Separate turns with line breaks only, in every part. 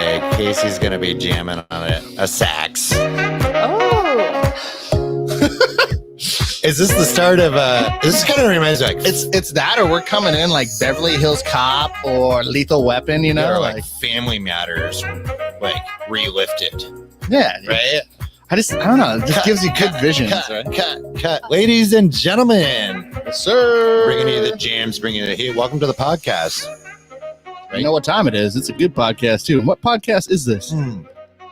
Casey's going to be jamming on a sax.
Oh.
Is this the start of this kind of reminds me like
It's that, or we're coming in like Beverly Hills Cop or Lethal Weapon, you know,
or like Family Matters, like relifted,
yeah,
right?
I don't know. It just gives you good visions, right?
Cut. Ladies and gentlemen,
Yes, sir.
bringing you the jams, bringing you the heat. Welcome to the podcast.
You know what time it is? It's a good podcast too. And what podcast is this?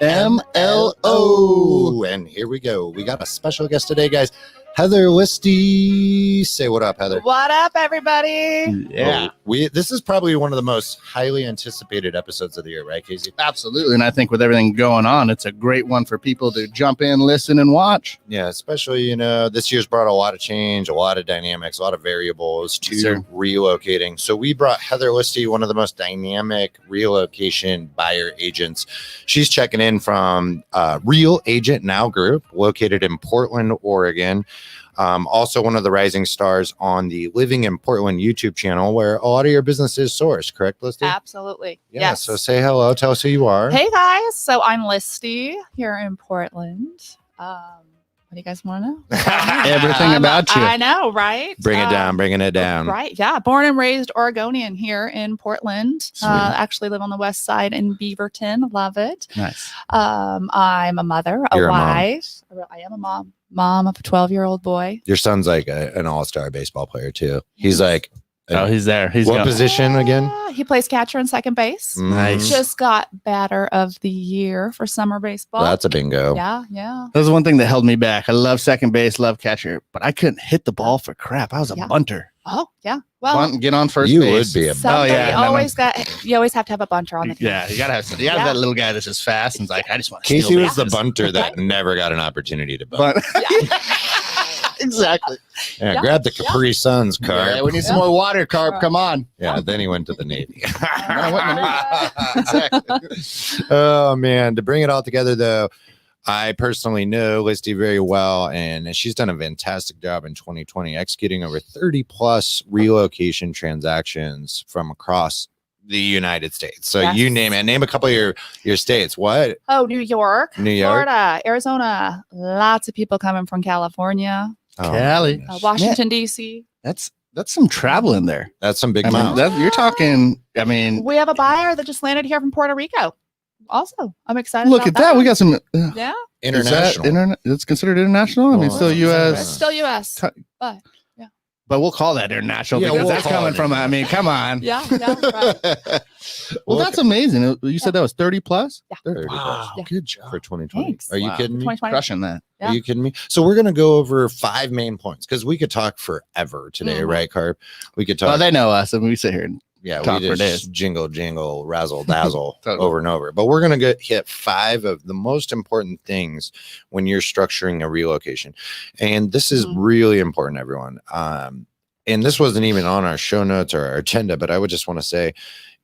MLO. And here we go. We got a special guest today, guys. Heather Listy. Say what up, Heather.
What up, everybody?
Yeah,
This is probably one of the most highly anticipated episodes of the year, right, Casey?
absolutely. And I think with everything going on, it's a great one for people to jump in, listen, and watch.
Yeah, especially, this year's brought a lot of change, a lot of dynamics, a lot of variables to
Sure.
relocating. So we brought Heather Listy, one of the most dynamic relocation buyer agents. She's checking in from Real Agent Now Group, located in Portland, Oregon. Also one of the rising stars on the Living in Portland YouTube channel, where a lot of your business is sourced, correct, Listy?
Absolutely.
Yeah,
Yes.
so say hello, tell us who you are.
Hey, guys. So I'm Listy here in Portland. What do you guys want to know?
Everything about you.
I know, right?
Bringing it down.
Right. Yeah. Born and raised Oregonian here in Portland.
Sweet.
Actually live on the west side in Beaverton. Love it.
Nice.
I'm a mother,
You're a mom.
wife. I am a mom of a 12-year-old boy.
Your son's like an all-star baseball player too. He's like,
Oh, he's there. He's
what
going.
position again?
He plays catcher and second base.
Nice.
Just got batter of the year for summer baseball.
That's a bingo.
Yeah.
That was one thing that held me back. I love second base, love catcher, but I couldn't hit the ball for crap. I was a
Yeah.
bunter.
Oh, yeah. Well,
Bunt, get on first
You
base.
would be a
somebody
and then
you always have to have a bunter on the team.
Yeah, you gotta have
Yeah.
that little guy that's just fast and like, I just want to.
Casey was the
bases.
bunter that never got an opportunity to bunt.
But
Yeah.
exactly.
Yeah,
Yeah.
grab the Capri Suns, Carp.
Yeah, we need some more water, Carp. Come on.
Yeah, then he went to the Navy.
I went in the Navy. Exactly.
Oh, man. To bring it all together, though, I personally know Listy very well, and she's done a fantastic job in 2020 executing over 30 plus relocation transactions from across the United States. So
Yes.
you name it. Name a couple of your states. What?
Oh, New York,
New York?
Florida, Arizona. Lots of people coming from California,
Oh,
Cali.
my gosh.
Washington, D.C.
That's some travel in there.
That's some big
I mean,
miles.
you're talking. I mean,
We have a buyer that just landed here from Puerto Rico. Also, I'm excited.
look at
about
that. We got some.
Yeah,
International.
It's considered international. I mean,
Well,
still
it's
U.S.
still U.S.
Ti- But we'll call that international
Yeah,
because
we'll
that's
call
coming
it
from. I mean, come on.
Yeah, right.
Well, that's amazing. You said that was 30 plus.
30
Wow,
Yeah.
good job.
for 2020.
Thanks.
Are you
Wow.
kidding me?
2020.
Crushing that.
Yeah.
Are you kidding me? So we're going to go over 5 main points because we could talk forever today,
Mhm.
right, Carp? We could
Well,
talk.
they know us, and we sit here. And
Yeah,
talk
we
for
just
days.
jingle, razzle, dazzle
Totally.
over and over. But we're going to hit 5 of the most important things when you're structuring a relocation. And this is
Mhm.
really important, everyone. And this wasn't even on our show notes or our agenda, but I would just want to say,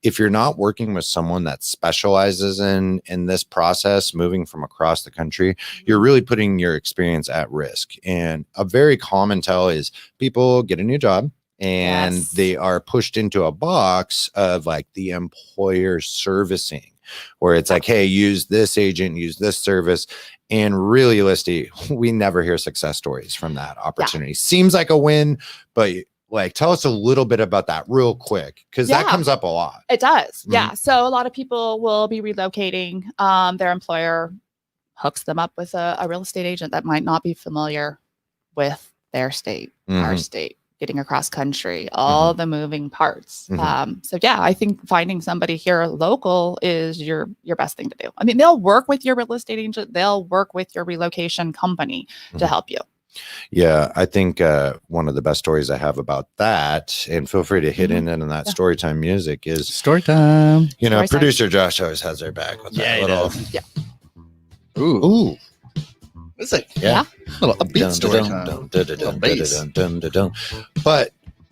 if you're not working with someone that specializes in this process, moving from across the country, you're really putting your experience at risk. And a very common tell is people get a new job and
Yes.
they are pushed into a box of like the employer servicing, where it's like, hey, use this agent, use this service. And really, Listy, we never hear success stories from that opportunity. Seems like a win, but like, tell us a little bit about that real quick, because that
Yeah.
comes up a lot.
It does.
Mhm.
Yeah. So a lot of people will be relocating. Their employer hooks them up with a real estate agent that might not be familiar with their state, our
Mhm.
state, getting across country, all the moving parts.
Mhm.
So yeah, I think finding somebody here local is your best thing to do. I mean, they'll work with your real estate agent. They'll work with your relocation company to
Mhm.
help you.
Yeah, I think one of the best stories I have about that, and feel free to hit
Mhm.
in on that
Yeah.
story time music, is,
story time.
you know,
Story time.
producer Josh always has their back with
Yeah,
that
he
little.
does.
Yeah.
Ooh,
Ooh,
it's like
yeah.
little upbeat story time.
Little
bass.
But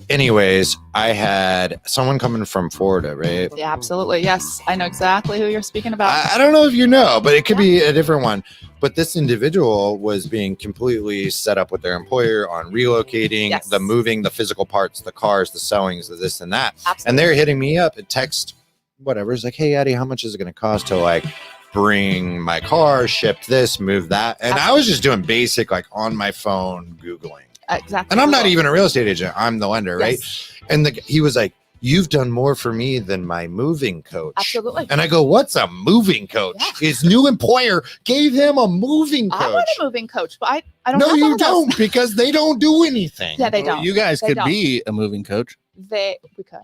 anyways, I had someone coming from Florida, right?
Yeah, absolutely. Yes. I know exactly who you're speaking about.
I don't know if you know, but it could be a different one. But this individual was being completely set up with their employer on relocating,
Yes.
the moving, the physical parts, the cars, the sellings, the this and that.
Absolutely.
And they're hitting me up at text whatever. It's like, hey, Eddie, how much is it going to cost to like bring my car, ship this, move that? And I was just doing basic, like on my phone, Googling.
Exactly.
And I'm not even a real estate agent. I'm the lender, right?
Yes.
And he was like, you've done more for me than my moving coach.
Absolutely.
And I go, what's a moving coach?
Yeah.
His new employer gave him a moving coach.
I want a moving coach, but I don't
No,
have one
you
of those.
don't, because they don't do anything.
Yeah, they
Well,
don't.
You guys
They
could
don't.
be a moving coach.
We could.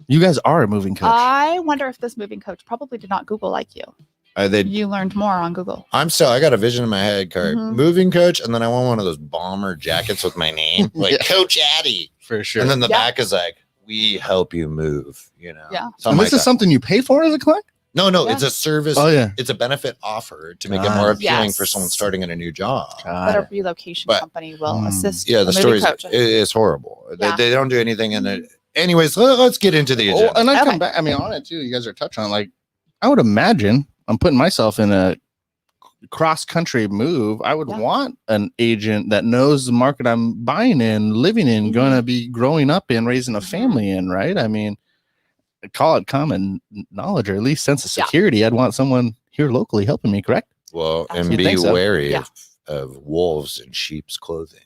You guys are a moving coach.
I wonder if this moving coach probably did not Google like you. You learned more on Google.
I got a vision in my head,
Mhm.
moving coach, and then I want one of those bomber jackets with my name, like
Yeah.
Coach Addy.
For sure.
And then the
Yeah.
back is like, we help you move, you know?
Yeah.
and
Something
this
like
is
that.
something you pay for as a client?
No,
Yeah.
it's a service.
Oh, yeah.
It's a benefit offer to make it more appealing for
Yes.
someone starting in a new job.
But a relocation
But-
company will assist.
Yeah, the
moving
story
coach.
is horrible.
Yeah.
They don't do anything in it. Anyways, let's get into the
Oh,
agenda.
and I
Okay.
come back. I mean, on it too. You guys are touching on like, I would imagine I'm putting myself in a cross country move. I would
Yeah.
want an agent that knows the market I'm buying in, living in,
Mhm.
going to be growing up in, raising a
Mhm.
family in. Right? I mean, call it common knowledge or at least sense of
Yeah.
security. I'd want someone here locally helping me. Correct?
Well, and
Absolutely.
be
You'd think so.
wary
Yeah.
of wolves in sheep's clothing.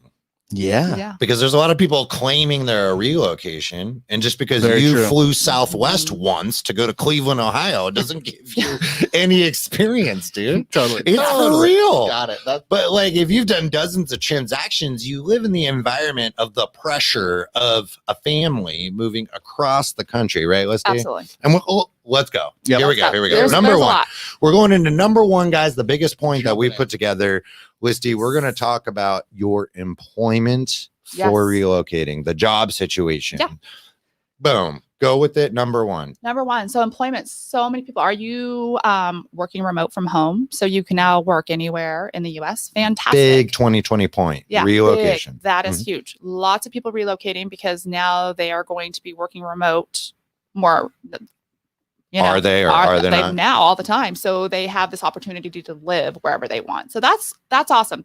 Yeah.
Yeah.
Because there's a lot of people claiming they're a relocation, and just because
Very
you
true.
flew Southwest once to go to Cleveland, Ohio, doesn't give you any experience, dude.
Totally.
It's for real.
Got it. That,
But like, if you've done dozens of transactions, you live in the environment of the pressure of a family moving across the country, right?
Absolutely.
And let's go.
Yep.
Here we go. Here we go.
There's
Number
a
one.
lot.
We're going into number one, guys. The biggest point that we
Jumping in.
put together, Listy. We're going to talk about your employment
Yes.
for relocating, the job situation.
Yeah.
Boom. Go with it. Number one.
Number one. So employment. So many people. Are you working remote from home? So you can now work anywhere in the U.S. Fantastic.
Big 2020 point.
Yeah,
Relocation.
big. That is huge. Lots of people relocating because now they are going to be working remote more.
Are they or are they not?
now all the time? So they have this opportunity to live wherever they want. So that's awesome.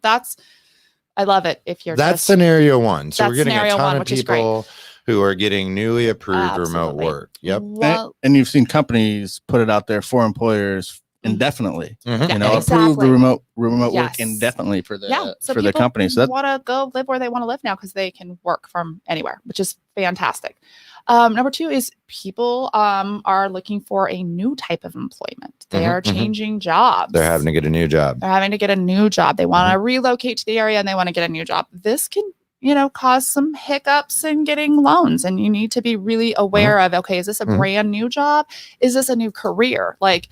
I love it. If you're
That's
just,
scenario one. So
that's
we're getting a
scenario
ton
one,
of
which is great.
people who are getting newly approved remote
Absolutely.
work. Yep.
Well,
and you've seen companies put it out there for employers indefinitely.
Mhm.
Yeah,
You know, approve
exactly.
the remote work
Yes.
indefinitely for the
yeah. So
for the
people
company. So that
want to go live where they want to live now because they can work from anywhere, which is fantastic. Number two is people are looking for a new type of employment. They
Mhm,
are
mhm.
changing jobs.
They're having to get a new job.
They're having to get a new job. They want to relocate to the area and they want to get a new job. This can, cause some hiccups in getting loans. And you need to be really aware of, okay, is this a
Mhm.
brand new job? Is this a new career? Like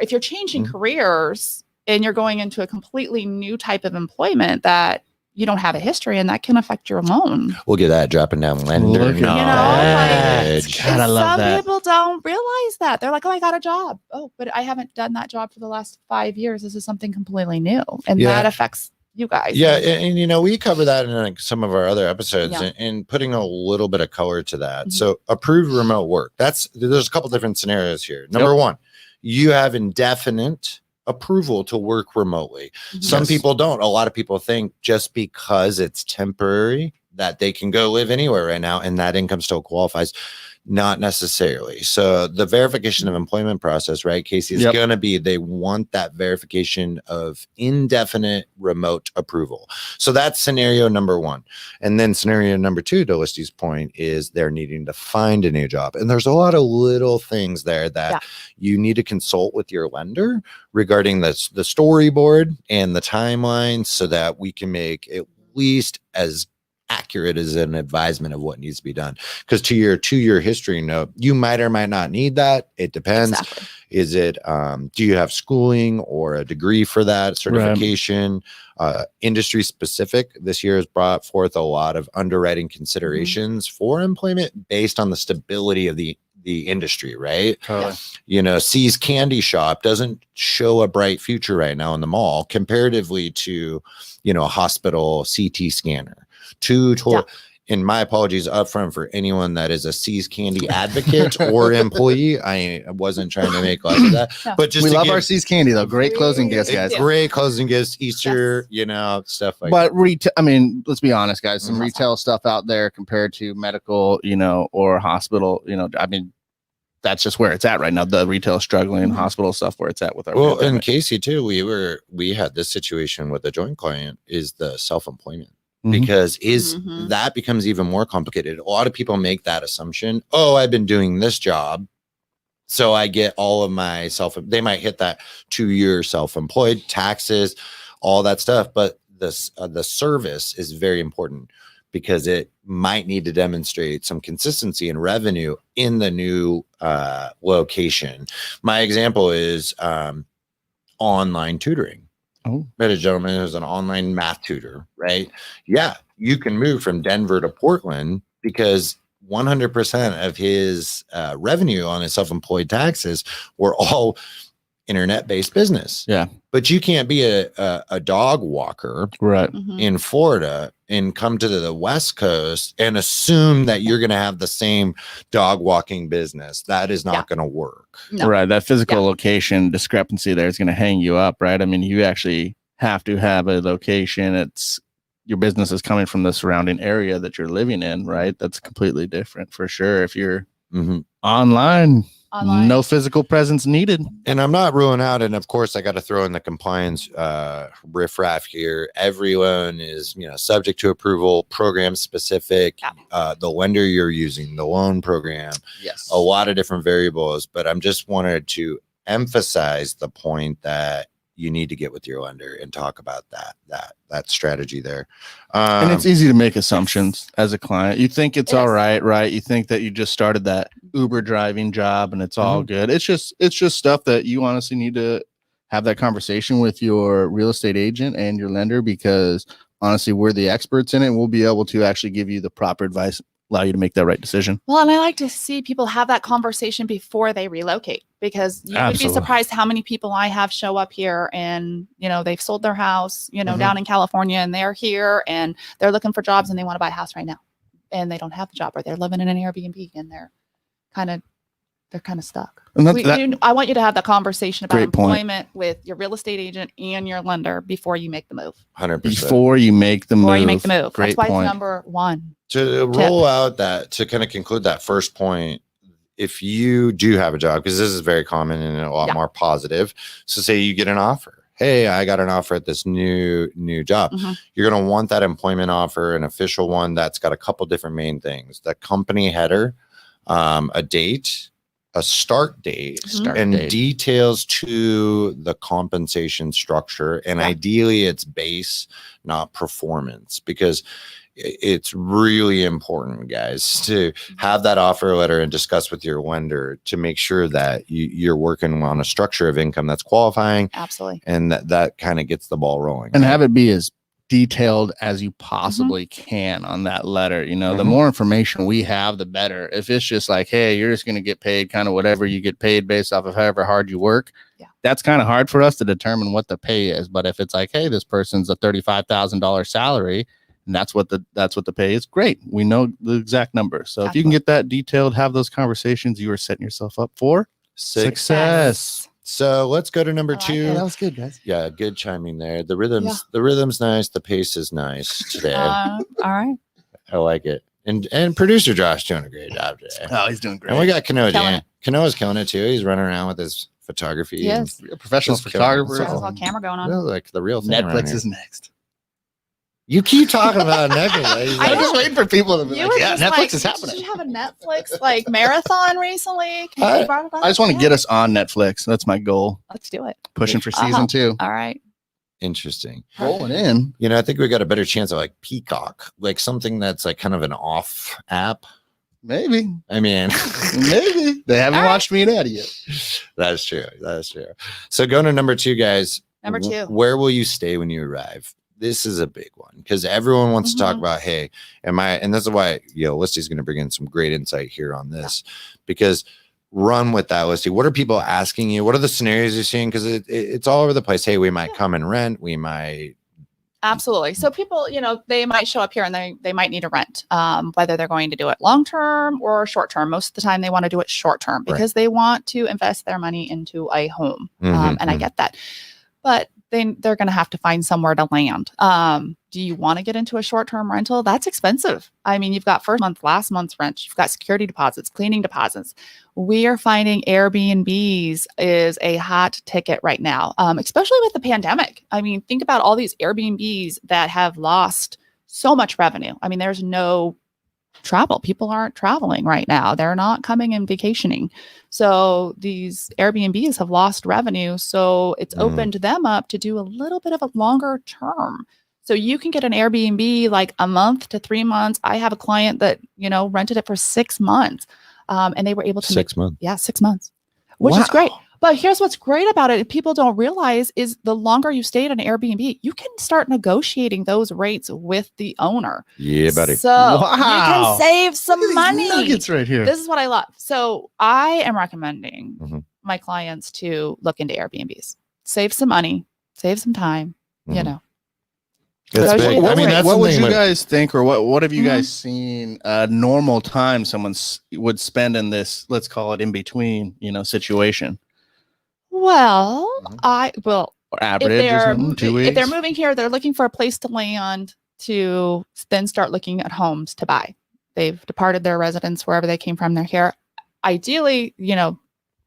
if you're changing
Mhm.
careers and you're going into a completely new type of employment that you don't have a history in, that can affect your loan.
We'll get that dropping down lender
Look at
knowledge.
God, I
And
love
some
that.
people don't realize that. They're like, oh, I got a job. Oh, but I haven't done that job for the last 5 years. This is something completely new. And
Yeah.
that affects you guys.
Yeah, and we cover that in like some of our other episodes,
Yeah.
and putting a little bit of color to that.
Mhm.
So approved remote work. There's a couple different scenarios here. Number one, you have indefinite approval to work remotely.
Mhm.
Some
Yes.
people don't. A lot of people think just because it's temporary that they can go live anywhere right now and that income still qualifies. Not necessarily. So the verification of employment process, right, Casey, is
Yep.
going to be they want that verification of indefinite remote approval. So that's scenario number one. And then scenario number two, to Listy's point, is they're needing to find a new job. And there's a lot of little things there that you need to consult with your lender regarding the storyboard and the timeline so that we can make at least as accurate as an advisement of what needs to be done. Because to your 2-year history note, you might or might not need that. It depends.
Exactly.
Is it do you have schooling or a degree for that certification? Industry specific. This year has brought forth a lot of underwriting considerations for employment based on the stability of the industry, right?
Totally.
C's Candy Shop doesn't show a bright future right now in the mall comparatively to, a hospital CT scanner. And my apologies up front for anyone that is a C's Candy advocate or employee. I wasn't trying to make light of that,
No.
but just
We
to
love
give
our C's candy though. Great closing gifts, guys.
great closing gifts, Easter, stuff like
But retail, I mean, let's be honest, guys. Some
Mhm.
retail stuff out there compared to medical, or hospital, I mean, that's just where it's at right now. The retail struggling,
Mhm.
hospital stuff where it's at with our
Well, in
pandemic.
Casey too, we had this situation with a joint client is the self-employment.
Mhm.
Because
Mhm.
that becomes even more complicated. A lot of people make that assumption. Oh, I've been doing this job, so I get all of my they might hit that 2-year self-employed taxes, all that stuff. But the service is very important because it might need to demonstrate some consistency in revenue in the new location. My example is online tutoring.
Oh,
Met a gentleman who's an online math tutor, right? Yeah, you can move from Denver to Portland because 100% of his revenue on his self-employed taxes were all internet-based business.
yeah,
But you can't be a dog walker
right.
Mhm.
in Florida and come to the West Coast and assume that you're going to have the same dog walking business. That is not going to work.
No.
Right. That physical location discrepancy there is going to hang you up, right? I mean, you actually have to have a location. It's your business is coming from the surrounding area that you're living in, right? That's completely different for sure. If you're online, no physical presence needed.
And I'm not ruling out, and of course I got to throw in the compliance riffraff here. Every loan is, subject to approval, program specific, the lender you're using, the loan program,
Yes,
a lot of different variables. But I'm just wanted to emphasize the point that you need to get with your lender and talk about that strategy there.
And it's easy to make assumptions as a client. You think it's all right, right? You think that you just started that Uber driving job and it's all good. It's just stuff that you honestly need to have that conversation with your real estate agent and your lender, because honestly, we're the experts in it. And we'll be able to actually give you the proper advice, allow you to make that right decision.
Well, and I like to see people have that conversation before they relocate, because you would be surprised how many people I have show up here and, they've sold their house, down in California, and they're here and they're looking for jobs and they want to buy a house right now and they don't have the job, or they're living in an Airbnb and they're kind of stuck.
And
I want you to have that conversation about
Great point.
employment with your real estate agent and your lender before you make the move.
100%.
Before you make the move.
That's
Great
why
point.
it's number one.
To roll out to kind of conclude that first point, if you do have a job, because this is very common and a lot more positive. So say you get an offer. Hey, I got an offer at this new job. You're going to want that employment offer, an official one that's got a couple different main things: the company header, a date, a start date, details to the compensation structure. And ideally it's base, not performance, because it's really important, guys, to have that offer letter and discuss with your lender to make sure that you're working on a structure of income that's qualifying.
Absolutely.
And that kind of gets the ball rolling.
And have it be as detailed as you possibly can on that letter. The more information we have, the better. If it's just like, hey, you're just going to get paid kind of whatever you get paid based off of however hard you work, that's kind of hard for us to determine what the pay is. But if it's like, hey, this person's a $35,000 salary and that's what the pay is, great. We know the exact number. So if you can get that detailed, have those conversations, you are setting yourself up for success.
So let's go to number 2.
That was good, guys.
Yeah, good chiming there. The rhythm's nice. The pace is nice today.
All right.
I like it. And producer Josh doing a great job today.
Oh, he's doing great.
And we got Kanoa.
Killing
Kanoa's killing it too. He's running around with his photography.
Yes.
A professional
Just killing it.
photographer.
There's a little camera going on.
Well, like the real thing. around
Netflix
here.
is next.
You keep talking about Netflix.
I
I'm
know.
just waiting for people to be
You
like,
were
yeah,
just
Netflix is happening.
Did you have a Netflix marathon recently?
I just want to get us on Netflix. That's my goal.
Let's do it.
Pushing for season 2.
All right.
Interesting.
Rolling in.
I think we got a better chance of like Peacock, like something that's like kind of an off app.
Maybe.
I mean,
maybe. They haven't watched me and Addie yet.
That's true. So going to number 2, guys.
Number 2.
Where will you stay when you arrive? This is a big one because everyone wants to talk about, hey, and this is why, Listy's going to bring in some great insight here on this, because run with that, Listy. What are people asking you? What are the scenarios you're seeing? Because it's all over the place. Hey, we might come and rent. We might.
Absolutely. So people, they might show up here and they might need a rent, whether they're going to do it long-term or short-term. Most of the time they want to do it short-term because they want to invest their money into a home. And I get that, but they're going to have to find somewhere to land. do you want to get into a short-term rental? That's expensive. I mean, you've got first month, last month's rent, you've got security deposits, cleaning deposits. We are finding Airbnbs is a hot ticket right now, especially with the pandemic. I mean, think about all these Airbnbs that have lost so much revenue. I mean, there's no travel. People aren't traveling right now. They're not coming and vacationing. So these Airbnbs have lost revenue. So it's opened them up to do a little bit of a longer term. So you can get an Airbnb like a month to 3 months. I have a client that, rented it for 6 months. And they were able to
6 months.
Yeah, 6 months, which is great. But here's what's great about it. People don't realize is the longer you stay at an Airbnb, you can start negotiating those rates with the owner.
Yeah, buddy.
So you can save some money.
Nuggets right here.
This is what I love. So I am recommending my clients to look into Airbnbs, save some money, save some time,
That's big. I mean, that's
what would you
like,
guys think, or what have you guys seen normal time someone would spend in this, let's call it in between, situation?
Well,
or average or something, 2 weeks.
If they're moving here, they're looking for a place to land to then start looking at homes to buy. They've departed their residence wherever they came from. They're here. Ideally,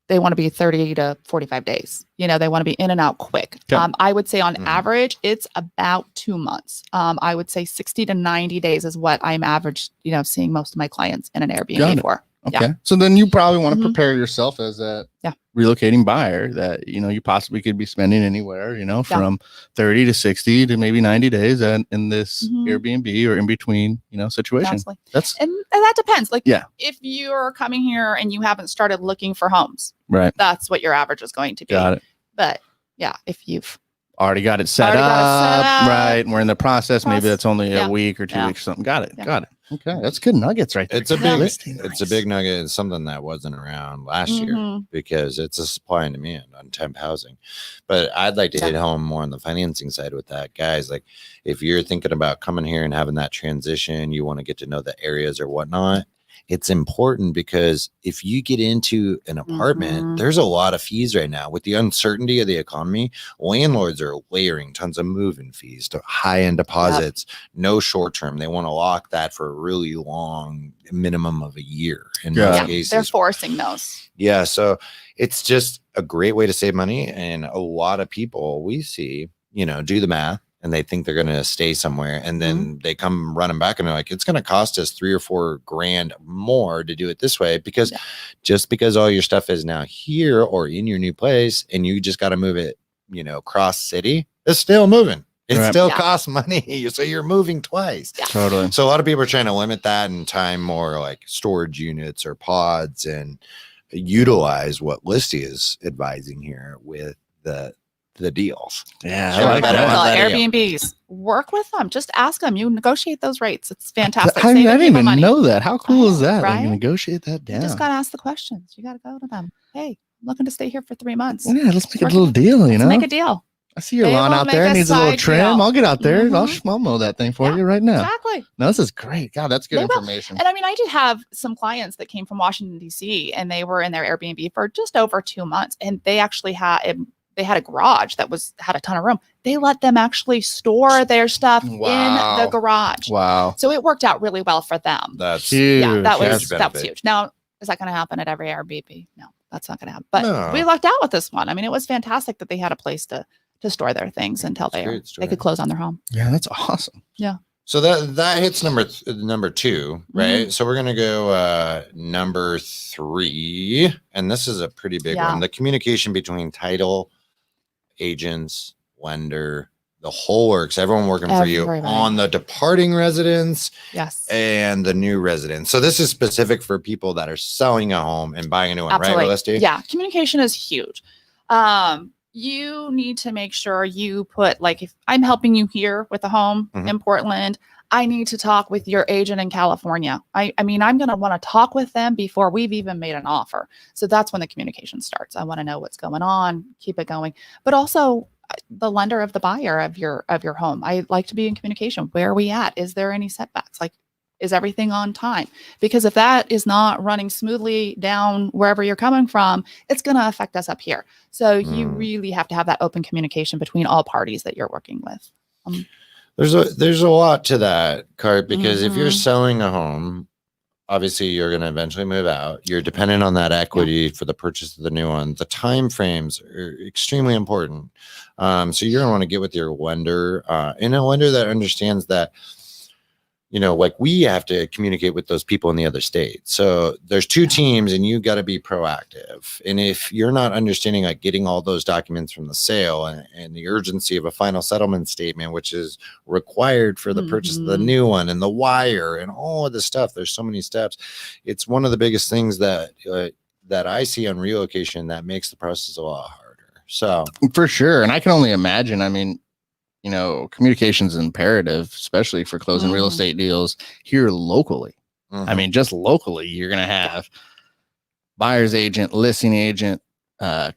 they want to be 30 to 45 days. They want to be in and out quick.
Okay.
I would say on average, it's about 2 months. I would say 60 to 90 days is what I'm average, seeing most of my clients in an Airbnb for.
Okay.
Yeah.
So then you probably want to prepare yourself as a relocating buyer that, you possibly could be spending anywhere, from 30 to 60 to maybe 90 days in this Airbnb or in between, situation.
Absolutely.
And
that depends. Like,
yeah,
if you're coming here and you haven't started looking for homes,
right,
that's what your average is going to be.
Got it.
But yeah, if you've
already got it set up, right, and we're in the process, maybe that's only a week or 2 weeks or something. Got it. Okay, that's good nuggets right there.
It's a big nugget. It's something that wasn't around last year because it's a supply and demand on temp housing. But I'd like to hit home more on the financing side with that, guys. Like, if you're thinking about coming here and having that transition, you want to get to know the areas or whatnot. It's important because if you get into an apartment, there's a lot of fees right now with the uncertainty of the economy. Landlords are layering tons of moving fees to high-end deposits, no short-term. They want to lock that for a really long minimum of a year in most cases.
They're forcing those.
Yeah. So it's just a great way to save money. And a lot of people we see, do the math. And they think they're going to stay somewhere. And then they come running back and they're like, it's going to cost us $3 or $4 grand more to do it this way. Because just because all your stuff is now here or in your new place and you just got to move it, cross city, it's still moving. It still costs money. So you're moving twice.
Yeah.
Totally.
So a lot of people are trying to limit that and time more like storage units or pods and utilize what Listy is advising here with the deals.
Yeah,
I like that. Airbnbs, work with them. Just ask them. You negotiate those rates. It's fantastic.
I didn't even know that. How cool is that?
Right?
Like, negotiate that down.
You just got to ask the questions. You got to go to them. Hey, I'm looking to stay here for 3 months.
Yeah, let's make a little deal.
Let's make a deal.
I see your lawn out there. It needs a little trim. I'll get out there. I'll mow that thing for you right now.
Exactly.
No, this is great. God, that's good information.
And I mean, I did have some clients that came from Washington, D.C., and they were in their Airbnb for just over 2 months, and they actually had a garage that had a ton of room. They let them actually store their stuff in the garage.
Wow.
So it worked out really well for them.
That's
huge.
Yeah, that was huge. Now, is that going to happen at every Airbnb? No, that's not going to happen. But we lucked out with this one. I mean, it was fantastic that they had a place to store their things until they could close on their home.
Yeah, that's awesome.
Yeah.
So that hits number 2, right? So we're gonna go number 3, and this is a pretty big one. The communication between title agents, lender, the whole works, everyone working for you on the departing residence and the new residence. So this is specific for people that are selling a home and buying a new one, right, Listy?
Yeah, communication is huge. You need to make sure you put, like, if I'm helping you here with a home in Portland, I need to talk with your agent in California. I mean, I'm going to want to talk with them before we've even made an offer. So that's when the communication starts. I want to know what's going on, keep it going. But also the lender of the buyer of your home. I like to be in communication. Where are we at? Is there any setbacks? Like, is everything on time? Because if that is not running smoothly down wherever you're coming from, it's going to affect us up here. So you really have to have that open communication between all parties that you're working with.
There's a lot to that, Cart, because if you're
Mhm.
selling a home, obviously you're going to eventually move out. You're dependent on that equity for the purchase of the new one. The time frames are extremely important. So you're going to want to get with your lender, and a lender that understands that, like we have to communicate with those people in the other state. So there's two teams and you got to be proactive. And if you're not understanding, like getting all those documents from the sale and the urgency of a final settlement statement, which is required for the purchase of the new one, and the wire and all of this stuff, there's so many steps. It's one of the biggest things that I see on relocation that makes the process a lot harder. So
for sure. And I can only imagine, I mean, communication is imperative, especially for closing real estate deals here locally. I mean, just locally, you're going to have buyer's agent, listing agent,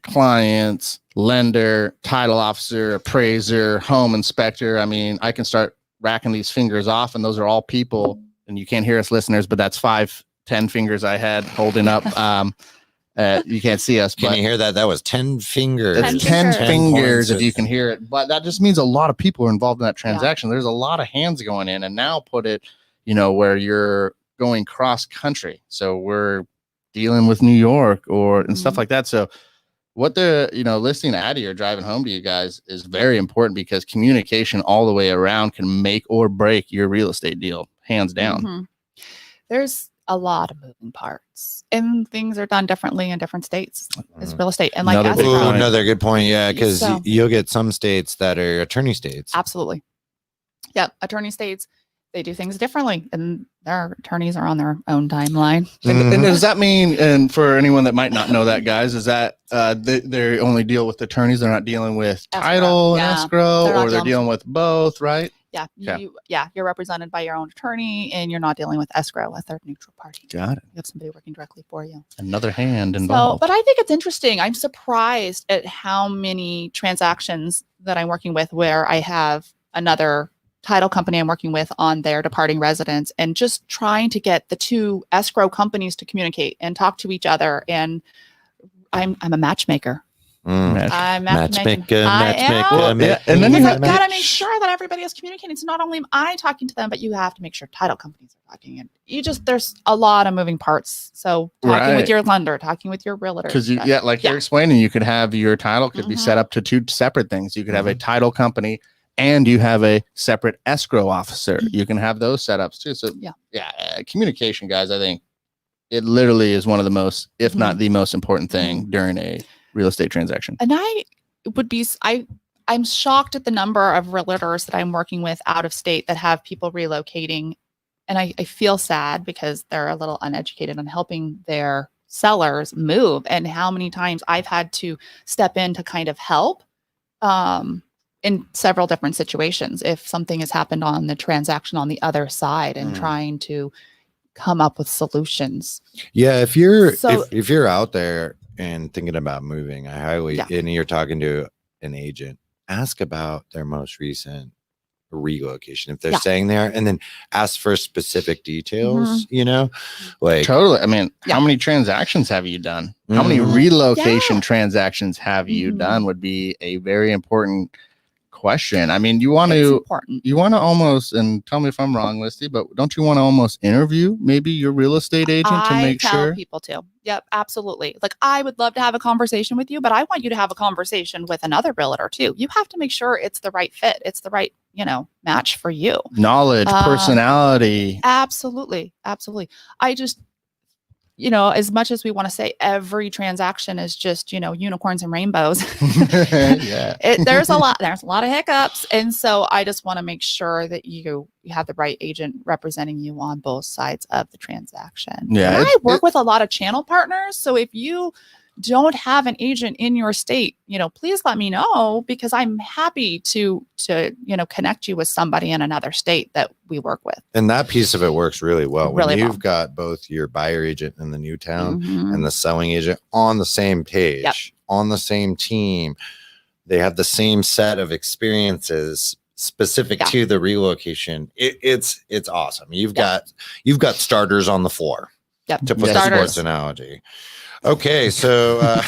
clients, lender, title officer, appraiser, home inspector. I mean, I can start racking these fingers off, and those are all people, and you can't hear us listeners, but that's 5-10 fingers I had holding up. You can't see us,
can
but
you hear that? That was 10 fingers.
It's 10 fingers if you can hear it. But that just means a lot of people are involved in that transaction. There's a lot of hands going in, and now put it, where you're going cross country. So we're dealing with New York and stuff like that. So what the, listing Addie or driving home to you guys is very important, because communication all the way around can make or break your real estate deal, hands down.
There's a lot of moving parts, and things are done differently in different states as real estate. And like
another good point. Yeah. Cause you'll get some states that are attorney states.
Absolutely. Yeah. Attorney states, they do things differently, and their attorneys are on their own timeline.
And does that mean, and for anyone that might not know that, guys, is that they only deal with attorneys? They're not dealing with title and escrow, or they're dealing with both, right?
Yeah. You're represented by your own attorney, and you're not dealing with escrow, a third neutral party.
Got it.
You have somebody working directly for you.
Another hand involved.
But I think it's interesting. I'm surprised at how many transactions that I'm working with where I have another title company I'm working with on their departing residents, and just trying to get the two escrow companies to communicate and talk to each other. And I'm a matchmaker. I'm matchmaker.
And
then you got to make sure that everybody is communicating. So not only am I talking to them, but you have to make sure title companies are talking. And there's a lot of moving parts. So talking with your lender, talking with your realtor.
Because you're explaining, you could have your title could be set up to two separate things. You could have a title company, and you have a separate escrow officer. You can have those setups too. So communication, guys, I think it literally is one of the most, if not the most important thing during a real estate transaction.
And I'm shocked at the number of realtors that I'm working with out of state that have people relocating. And I feel sad, because they're a little uneducated on helping their sellers move, and how many times I've had to step in to kind of help in several different situations if something has happened on the transaction on the other side, and trying to come up with solutions.
Yeah. If you're out there and thinking about moving, I highly, and you're talking to an agent, ask about their most recent relocation if they're staying there, and then ask for specific details. Like
totally. I mean, how many transactions have you done? How many relocation transactions have you done would be a very important question. I mean, you want to almost, and tell me if I'm wrong, Listy, but don't you want to almost interview maybe your real estate agent to make sure? I tell
people to. Yep, absolutely. Like, I would love to have a conversation with you, but I want you to have a conversation with another realtor too. You have to make sure it's the right fit. It's the right, match for you.
Knowledge, personality.
Absolutely. Absolutely. I just, as much as we want to say every transaction is just, unicorns and rainbows, there's a lot of hiccups. And so I just want to make sure that you have the right agent representing you on both sides of the transaction. Yeah. I work with a lot of channel partners. So if you don't have an agent in your state, please let me know, because I'm happy to connect you with somebody in another state that we work with.
And that piece of it works really well when you've got both your buyer agent in the new town and the selling agent on the same page, on the same team. They have the same set of experiences specific to the relocation. It's awesome. You've got starters on the floor.
Yep.
To put the sports analogy. Okay, so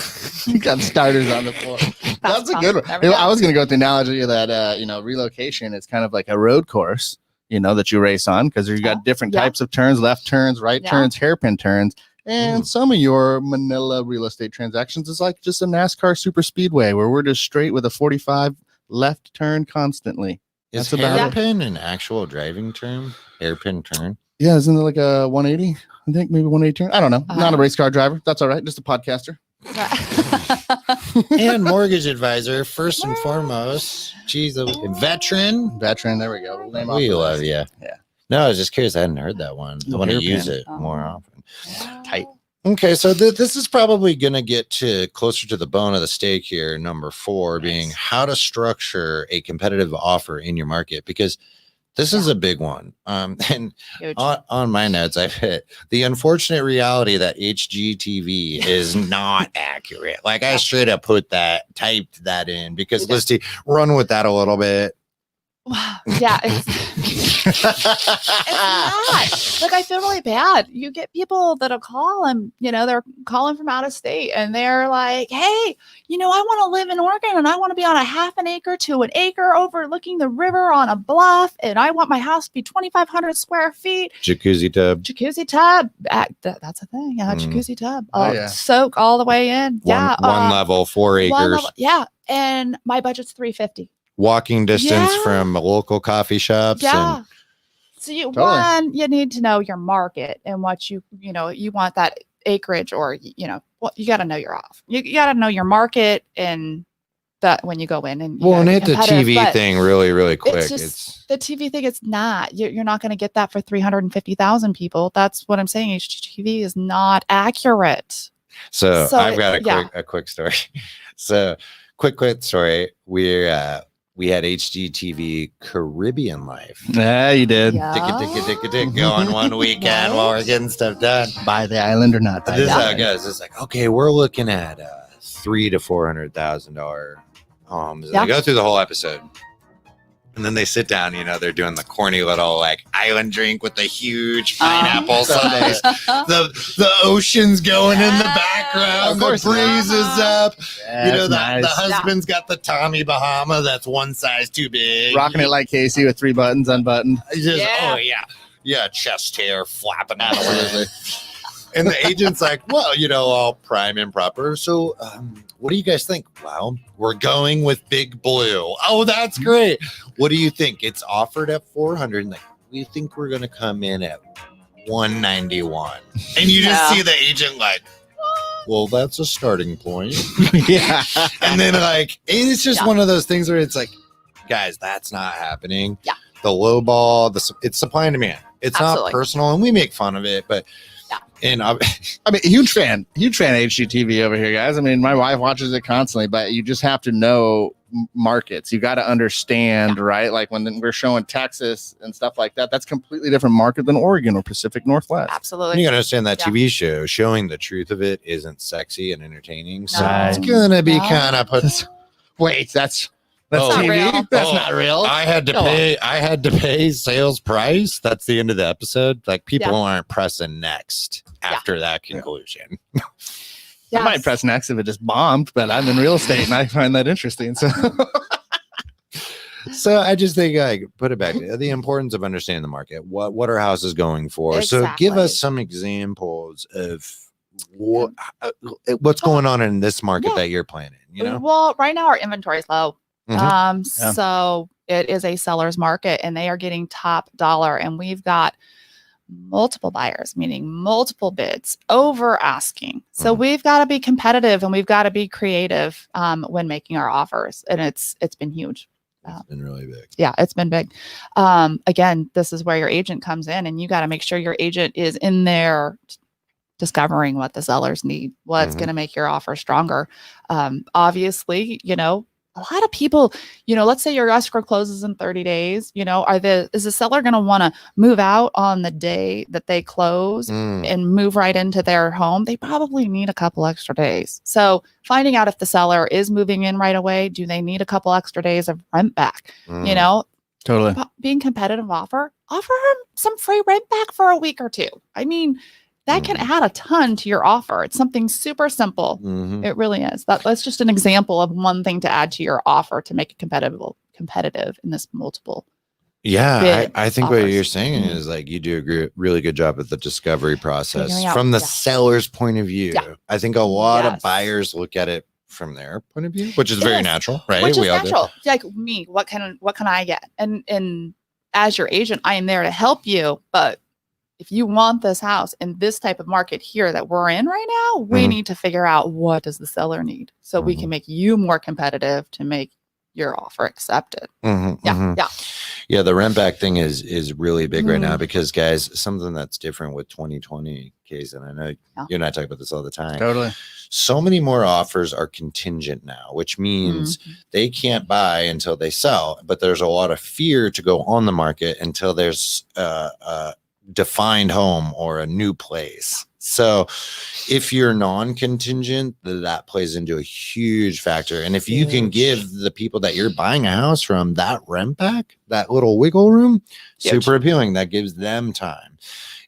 you got starters on the floor. That's a good one. I was going to go with the analogy that relocation is kind of like a road course, that you race on, because you got different types of turns, left turns, right turns, hairpin turns. And some of your Manila real estate transactions is like just a NASCAR super speedway where we're just straight with a 45 left turn constantly.
Is hairpin an actual driving term? Hairpin turn?
Yeah, isn't it like a 180? I think maybe 180 turn. I don't know. Not a race car driver. That's all right. Just a podcaster.
And mortgage advisor, first and foremost. Geez, a veteran.
There we go.
We love you.
Yeah.
No, I was just curious. I hadn't heard that one. I want to use it more often.
Tight.
Okay, so this is probably going to get to closer to the bone of the steak here. Number 4 being how to structure a competitive offer in your market, because this is a big one. And on my notes, I've hit the unfortunate reality that HGTV is not accurate. Like I straight up typed that in because Listy, run with that a little bit.
Yeah, it's not. Like I feel really bad. You get people that'll call and they're calling from out of state and they're like, hey, I want to live in Oregon and I want to be on a half an acre to an acre overlooking the river on a bluff, and I want my house to be 2,500 square feet.
Jacuzzi tub.
That's a thing. Yeah, jacuzzi tub. Soak all the way in.
One level, 4 acres.
And my budget's $350.
Walking distance from local coffee shops.
Yeah. So you need to know your market and what you want that acreage, or you got to know your off. You got to know your market, and that when you go in and
hit the TV thing really, really quick.
It's the TV thing. It's not. You're not going to get that for 350,000 people. That's what I'm saying. HGTV is not accurate.
So I've got a quick story. So quick story. We had HGTV Caribbean Life.
Yeah, you did.
Tick, going one weekend while we're getting stuff done.
Buy the island or not?
This is how it goes. It's like, okay, we're looking at $300,000 to $400,000 homes. They go through the whole episode. And then they sit down, they're doing the corny little like island drink with the huge pineapple size. The ocean's going in the background. The breeze is up. The husband's got the Tommy Bahama that's one size too big.
Rocking it like Casey with 3 buttons unbuttoned.
Chest hair flapping out of it. And the agent's like, well, all prime and proper. So what do you guys think? Well, we're going with Big Blue. Oh, that's great. What do you think? It's offered at 400. And we think we're going to come in at 191. And you just see the agent like, well, that's a starting point.
Yeah.
And then it's just one of those things where it's like, guys, that's not happening.
Yeah.
The low ball, it's supply and demand. It's
Absolutely.
Not personal, and we make fun of it, but and
huge fan HGTV over here, guys. I mean, my wife watches it constantly, but you just have to know markets. You got to understand, right? Like when we're showing Texas and stuff like that, that's completely different market than Oregon or Pacific Northwest.
Absolutely.
And you got to understand that TV show showing the truth of it isn't sexy and entertaining. So it's going to be kind of
wait, that's
TV.
Real. That's not real.
I had to pay sales price. That's the end of the episode. Like people aren't pressing next after that conclusion.
I might press next if it just bombed, but I'm in real estate and I find that interesting.
So I just think put it back. The importance of understanding the market. What are houses going for?
Exactly.
So give us some examples of what's going on in this market that you're planning.
Well, right now our inventory is low. So it is a seller's market and they are getting top dollar, and we've got multiple buyers, meaning multiple bids, over asking. So we've got to be competitive and we've got to be creative when making our offers. And it's been huge.
It's been really big.
Yeah, it's been big. Again, this is where your agent comes in, and you got to make sure your agent is in there discovering what the sellers need, what's going to make your offer stronger. Obviously, a lot of people, let's say your escrow closes in 30 days, is the seller going to want to move out on the day that they close and move right into their home? They probably need a couple extra days. So finding out if the seller is moving in right away, do they need a couple extra days of rent back?
Totally.
Being competitive, offer them some free rent back for a week or two. I mean, that can add a ton to your offer. It's something super simple. It really is. That's just an example of one thing to add to your offer to make it competitive in this multiple.
Yeah, I think what you're saying is like you do a really good job at the discovery process from the seller's point of view. I think a lot of buyers look at it from their point of view, which is very natural, right?
Which is natural. Like me, what can I get? And as your agent, I am there to help you. But if you want this house in this type of market here that we're in right now, we need to figure out what does the seller need so we can make you more competitive to make your offer accepted.
Yeah, the rent back thing is really big right now because, guys, something that's different with 2020 case, and I know you and I talk about this all the time.
Totally.
So many more offers are contingent now, which means they can't buy until they sell, but there's a lot of fear to go on the market until there's a defined home or a new place. So if you're non-contingent, that plays into a huge factor. And if you can give the people that you're buying a house from that rent back, that little wiggle room, super appealing. That gives them time.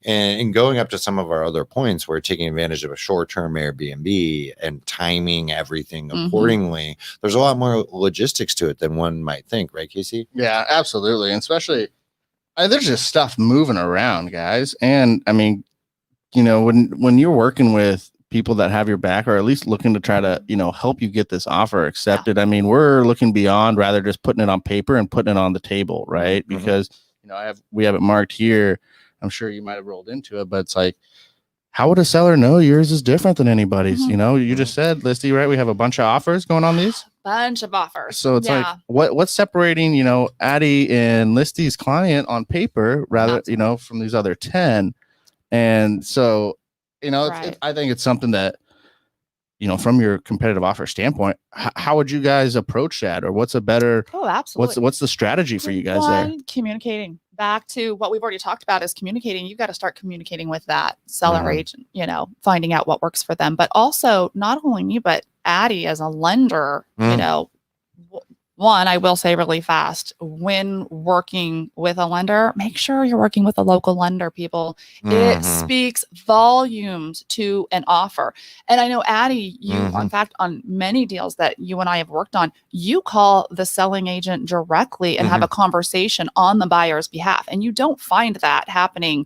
And going up to some of our other points, we're taking advantage of a short-term Airbnb and timing everything accordingly. There's a lot more logistics to it than one might think, right, Casey?
Yeah, absolutely. And especially, there's just stuff moving around, guys. And I mean, you know, when you're working with people that have your back, or at least looking to try to, you know, help you get this offer accepted. I mean, we're looking beyond rather just putting it on paper and putting it on the table, right? Because, you know, we have it marked here. I'm sure you might have rolled into it, but it's like, how would a seller know yours is different than anybody's? You know, you just said, Listy, right? We have a bunch of offers going on these.
Bunch of offers.
So it's like, what's separating, you know, Addie and Listy's client on paper rather, you know, from these other 10. And so, you know, I think it's something that, you know, from your competitive offer standpoint, how would you guys approach that? Or what's a better,
absolutely.
What's the strategy for you guys there?
Communicating. Back to what we've already talked about is communicating. You've got to start communicating with that seller agent, you know, finding out what works for them. But also not only me, but Addie as a lender, you know, one, I will say really fast, when working with a lender, make sure you're working with a local lender, people. It speaks volumes to an offer. And I know, Addie, you, in fact, on many deals that you and I have worked on, you call the selling agent directly and have a conversation on the buyer's behalf. And you don't find that happening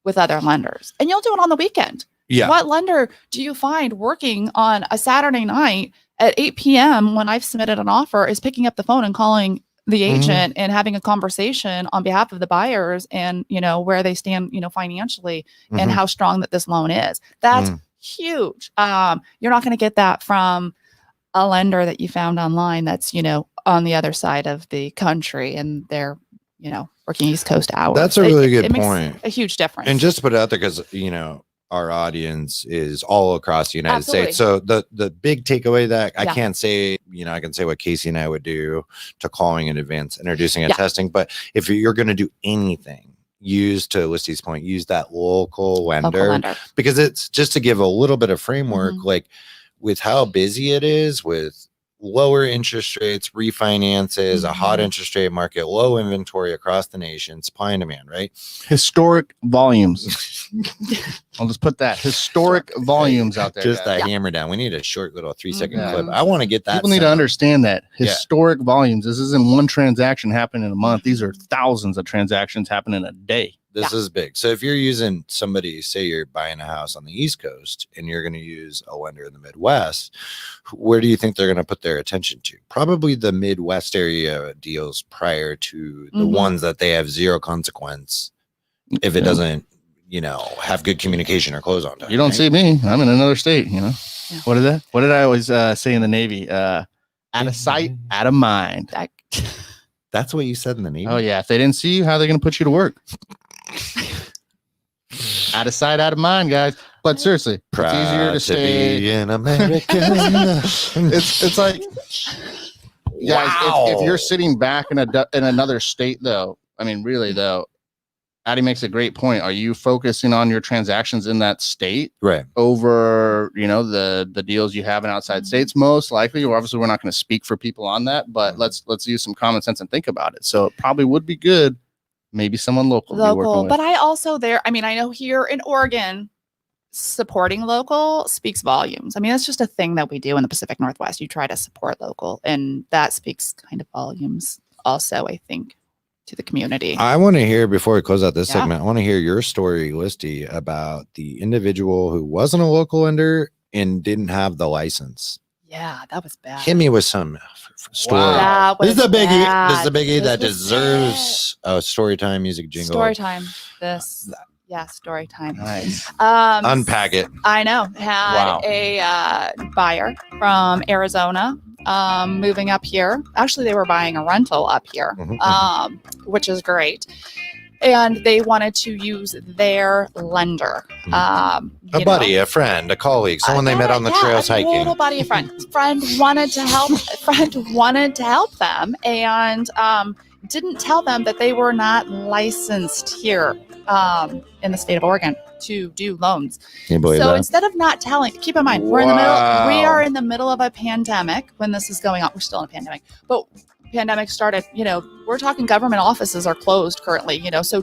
with other lenders. And you'll do it on the weekend.
Yeah.
What lender do you find working on a Saturday night at 8 p.m. when I've submitted an offer is picking up the phone and calling the agent and having a conversation on behalf of the buyers and, you know, where they stand, you know, financially and how strong that this loan is. That's huge. You're not going to get that from a lender that you found online that's, you know, on the other side of the country and they're, you know, working East Coast hours.
That's a really good point.
Makes a huge difference.
And just to put it out there, because, you know, our audience is all across the United States. So the big takeaway that I can't say, you know, I can say what Casey and I would do to calling in advance, introducing and testing. But if you're going to do anything, use, to Listy's point, use that local lender, because it's just to give a little bit of framework, like with how busy it is with lower interest rates, refinances, a hot interest rate market, low inventory across the nation, supply and demand, right?
Historic volumes. I'll just put that historic volumes out there.
Just that hammer down. We need a short little 3-second clip. I want to get that.
People need to understand that historic volumes. This isn't one transaction happening in a month. These are thousands of transactions happening a day.
This is big. So if you're using somebody, say you're buying a house on the East Coast and you're going to use a lender in the Midwest, where do you think they're going to put their attention to? Probably the Midwest area deals prior to the ones that they have zero consequence if it doesn't, you know, have good communication or close on time.
You don't see me. I'm in another state, you know. What is that? What did I always say in the Navy? Out of sight, out of mind.
That's what you said in the Navy?
Oh, yeah. If they didn't see you, how are they going to put you to work? Out of sight, out of mind, guys. But seriously,
Proud
it's easier to stay
be in America.
it's like, guys, if you're sitting back in another state, though, I mean, really, though, Addie makes a great point. Are you focusing on your transactions in that state,
right,
over, you know, the deals you have in outside states? Most likely, or obviously, we're not going to speak for people on that, but let's use some common sense and think about it. So it probably would be good. Maybe someone local.
But I also I mean, I know here in Oregon, supporting local speaks volumes. I mean, that's just a thing that we do in the Pacific Northwest. You try to support local, and that speaks kind of volumes also, I think, to the community.
I want to hear, before we close out this segment, I want to hear your story, Listy, about the individual who wasn't a local lender and didn't have the license.
Yeah, that was bad.
Hit me with some story.
Wow.
This is a biggie.
Bad.
This is a biggie
This
that
was
deserves a story time music jingle.
Story time. Story time.
Nice.
Unpack it.
I know. Had a buyer from Arizona moving up here. Actually, they were buying a rental up here, which is great. And they wanted to use their lender.
A buddy, a friend, a colleague, someone they met on the trails hiking.
A little buddy, a friend. Friend wanted to help them, and didn't tell them that they were not licensed here in the state of Oregon to do loans.
Can you believe
so
that?
instead of not telling, keep in mind, we are in the middle of a pandemic when this is going on. We're still in a pandemic, but pandemic started, we're talking government offices are closed currently, so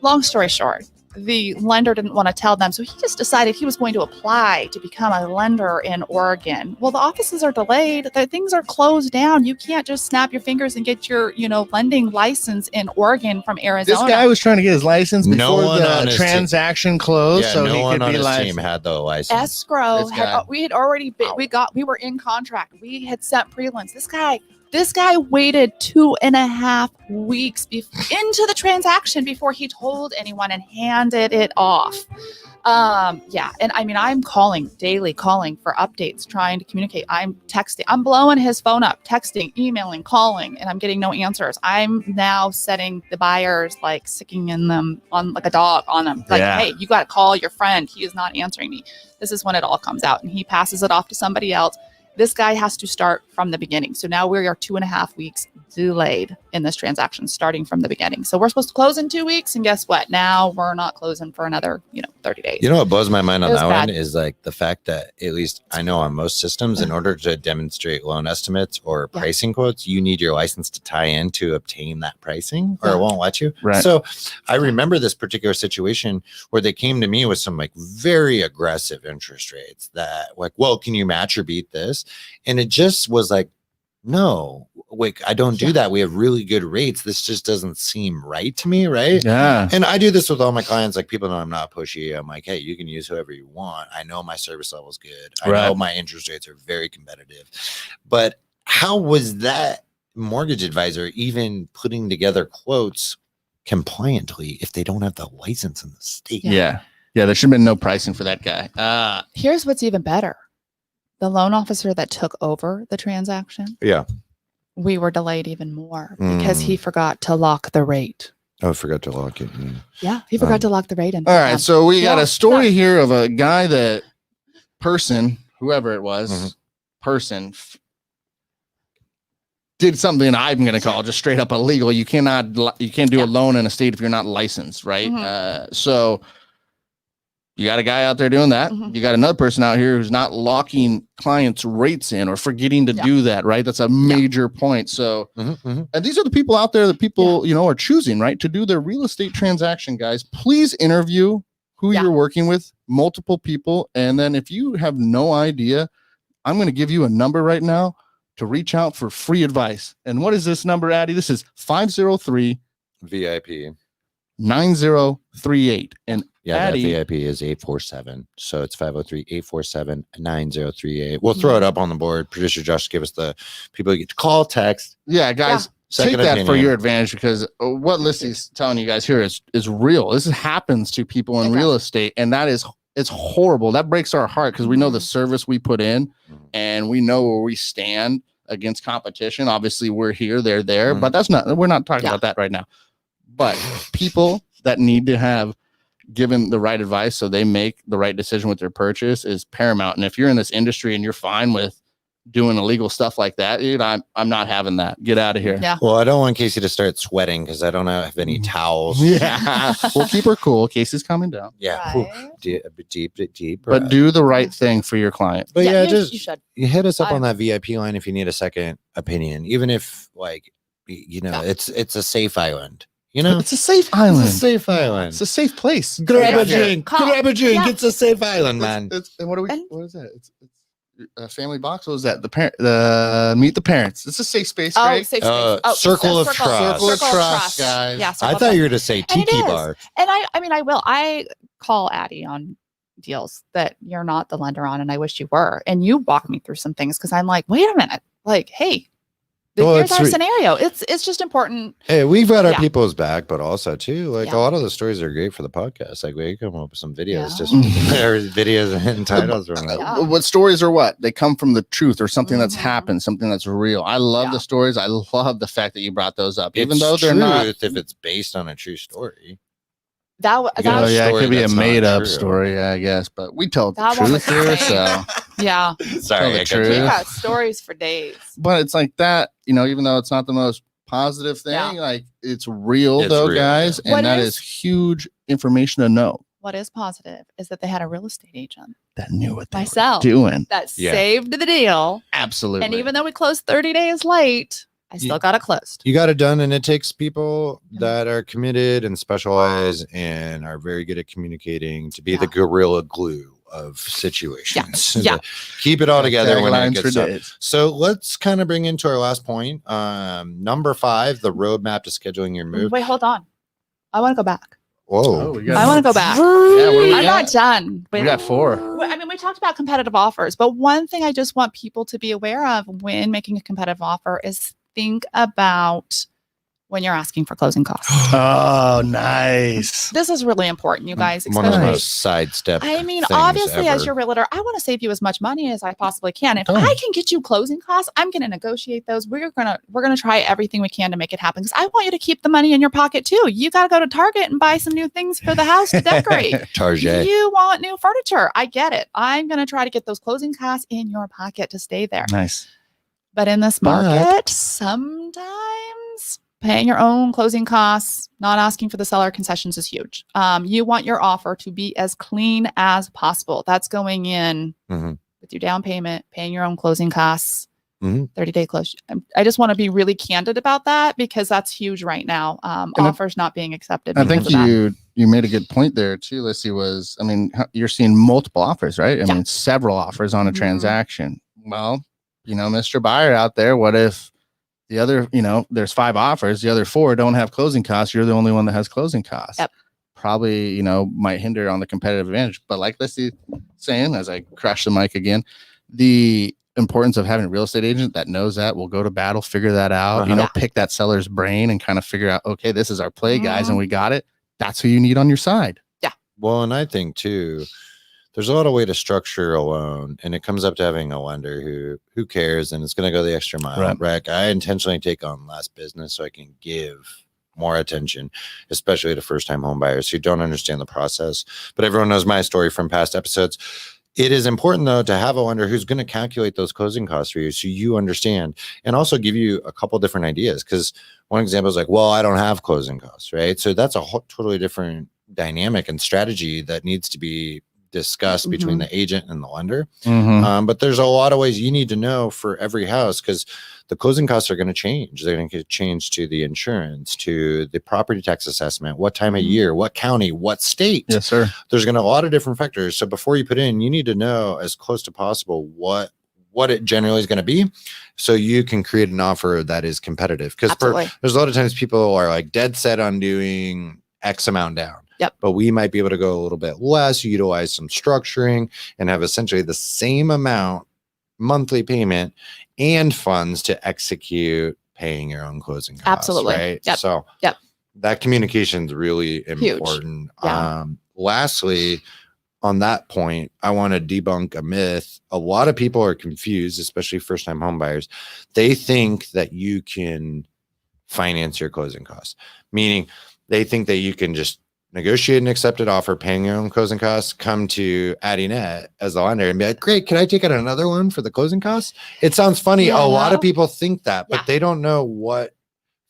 long story short, the lender didn't want to tell them. So he just decided he was going to apply to become a lender in Oregon. Well, the offices are delayed. The things are closed down. You can't just snap your fingers and get your, lending license in Oregon from Arizona.
This guy was trying to get his license before
the
transaction closed, so
no
he
one
could
on
be
his
licensed.
team had the license.
Escrow we had already been, we were in contract. We had sent prelims. This guy waited 2.5 weeks into the transaction before he told anyone and handed it off. And I mean, I'm daily calling for updates, trying to communicate. I'm texting, I'm blowing his phone up, texting, emailing, calling, and I'm getting no answers. I'm now setting the buyers, like sicking in them on like a dog on them. Like, hey, you got to call your friend. He is not answering me. This is when it all comes out, and he passes it off to somebody else. This guy has to start from the beginning. So now we are 2.5 weeks delayed in this transaction, starting from the beginning. So we're supposed to close in 2 weeks. And guess what? Now we're not closing for another, 30 days.
You know what blows my mind on that
bad.
one is like the fact that, at least I know on most systems, in order to demonstrate loan estimates or pricing quotes, you need your license to tie in to obtain that pricing, or it won't let you.
Right.
So I remember this particular situation where they came to me with some like very aggressive interest rates that like, well, can you match or beat this? And it just was like, no, like I don't do that. We have really good rates. This just doesn't seem right to me, right?
Yeah.
And I do this with all my clients. Like, people know I'm not pushy. I'm like, hey, you can use whoever you want. I know my service level is good. I know my interest rates are very competitive. But how was that mortgage advisor even putting together quotes compliantly if they don't have the license in the state?
Yeah. There should have been no pricing for that guy.
Here's what's even better. The loan officer that took over the transaction, we were delayed even more because he forgot to lock the rate.
Oh, I forgot to lock it.
Yeah, he forgot to lock the rate in.
All right, so we got a story here of a guy whoever it was, did something I'm going to call just straight up illegal. You can't do a loan in a state if you're not licensed, right? So you got a guy out there doing that. You got another person out here who's not locking clients' rates in or forgetting to do that, right? That's a major point. So, and these are the people out there that people, are choosing, right, to do their real estate transaction, guys. Please interview who you're working with, multiple people. And then if you have no idea, I'm going to give you a number right now to reach out for free advice. And what is this number, Addie? This is 503
VIP
9038. And Addie,
that VIP is 847. So it's 503-847-9038. We'll throw it up on the board. Producer Josh, give us the people you get to call, text.
Yeah, guys, take that for your advantage, because what Listy's telling you guys here is real. This happens to people in real estate, and it's horrible. That breaks our heart because we know the service we put in, and we know where we stand against competition. Obviously, we're here, they're there, but we're not talking about that right now. But people that need to have given the right advice so they make the right decision with their purchase is paramount. And if you're in this industry and you're fine with doing illegal stuff like that, dude, I'm not having that. Get out of here.
Yeah.
Well, I don't want Casey to start sweating because I don't have any towels.
Yeah. We'll keep her cool. Casey's coming down.
Yeah.
Right.
Deep.
But do the right thing for your client.
But
you should.
You hit us up on that VIP line if you need a second opinion, even if it's a safe island. You know,
it's a safe island.
It's a safe island.
It's a safe place.
Grab a
Yeah.
drink.
Call-
Grab a drink.
yeah.
It's a safe island, man.
And what is that? It's a family box. What was that? The meet the parents. It's a safe space,
Oh,
right?
safe space.
Circle of Trust.
Circle of Trust, guys.
Yeah,
I
circle of
thought
trust.
you were to say
And it
Tiki
is.
Bar.
And I mean, I will. I call Addie on deals that you're not the lender on, and I wish you were. And you walk me through some things because I'm like, wait a minute, like, hey,
Well,
here's
it's
our scenario. It's just important.
Hey, we've got our
Yeah.
people's back, but also too, like
Yeah.
a lot of the stories are great for the podcast. Like we come up with some videos,
Yeah.
just there's videos and titles from it.
Yeah.
What stories are what? They come from the truth or something that's
Mhm.
happened, something that's real. I love
Yeah.
the stories. I love the fact that you brought those up, even
It's
though they're not.
truth if it's based on a true story.
That
You
Oh,
got
was,
a
yeah, it
story
could be a
that's not
made up
true.
story, I guess, but we tell the
That one
truth
was
here.
insane.
So,
yeah.
Sorry,
the
I cut
truth.
you
We
off.
got stories for days.
but it's like that, even though it's not the most positive thing,
Yeah.
like it's real
It's
though,
real,
guys,
yeah.
What
and that
is-
is huge information to know.
What is positive is that they had a real estate agent
That knew what they
Myself.
were doing.
that
Yeah.
saved the deal.
Absolutely.
And even though we closed 30 days late, I still got it closed.
You got it done, and it takes people that are committed and specialize and are very good at communicating to be the gorilla glue of situations.
Yeah.
To keep it all together when it
Taglines
gets
for
tough.
days.
So let's kind of bring into our last point. Number 5, the roadmap to scheduling your move.
Wait, hold on. I want to go back.
Whoa.
we got
I want to go back.
Yeah, what do we
I'm
got?
not done.
We got 4.
Well, I mean, we talked about competitive offers, but one thing I just want people to be aware of when making a competitive offer is think about when you're asking for closing costs.
Oh, nice.
This is really important, you guys.
One of the
Especially,
most sidestep.
I mean,
things
obviously, as
ever.
your realtor, I want to save you as much money as I possibly can. If
Oh.
I can get you closing costs, I'm going to negotiate those. We're gonna try everything we can to make it happen because I want you to keep the money in your pocket too. You got to go to Target and buy some new things for the house to decorate.
Target.
You want new furniture. I get it. I'm going to try to get those closing costs in your pocket to stay there.
Nice.
But in this
But-
market, sometimes paying your own closing costs, not asking for the seller concessions is huge. You want your offer to be as clean as possible. That's going in
Mhm.
with your down payment, paying your own closing costs,
Mhm.
30-day close. I just want to be really candid about that because that's huge right now. Offers not being accepted.
I think
because of that.
you made a good point there too, Listy. You're seeing multiple offers, right? I
Yeah.
mean, several offers on a
Mhm.
transaction. Well, Mr. Buyer out there, what if the other, there's 5 offers, the other 4 don't have closing costs. You're the only one that has closing costs.
Yep.
Probably, might hinder on the competitive advantage. But like Listy saying, as I crash the mic again, the importance of having a real estate agent that knows that will go to battle, figure that out,
Uh-huh.
Yeah.
pick that seller's brain and kind of figure out, okay, this is our play, guys,
Mhm.
and we got it. That's who you need on your side.
Well, and I think too, there's a lot of way to structure a loan, and it comes up to having a lender who cares and it's going to go the extra mile. Right. I intentionally take on less business so I can give more attention, especially to first-time home buyers who don't understand the process. But everyone knows my story from past episodes. It is important, though, to have a lender who's going to calculate those closing costs for you so you understand and also give you a couple different ideas. Because one example is like, well, I don't have closing costs, right? So that's a totally different dynamic and strategy that needs to be discussed between the agent and the lender. But there's a lot of ways you need to know for every house because the closing costs are going to change. They're going to get changed to the insurance, to the property tax assessment, what time of year, what county, what state.
Yes, sir.
There's going to be a lot of different factors. So before you put in, you need to know as close to possible what it generally is going to be so you can create an offer that is competitive. Because there's a lot of times people are like dead set on doing X amount down.
Yep.
But we might be able to go a little bit less, utilize some structuring, and have essentially the same amount monthly payment and funds to execute paying your own closing costs.
Absolutely.
Right.
Yep.
So that communication is really important.
Yeah.
Lastly, on that point, I want to debunk a myth. A lot of people are confused, especially first-time home buyers. They think that you can finance your closing costs, meaning they think that you can just negotiate an accepted offer, paying your own closing costs, come to Nett as the lender and be like, great, can I take out another one for the closing costs? It sounds funny.
Yeah,
a lot of people think that, but
Yeah.
they don't know what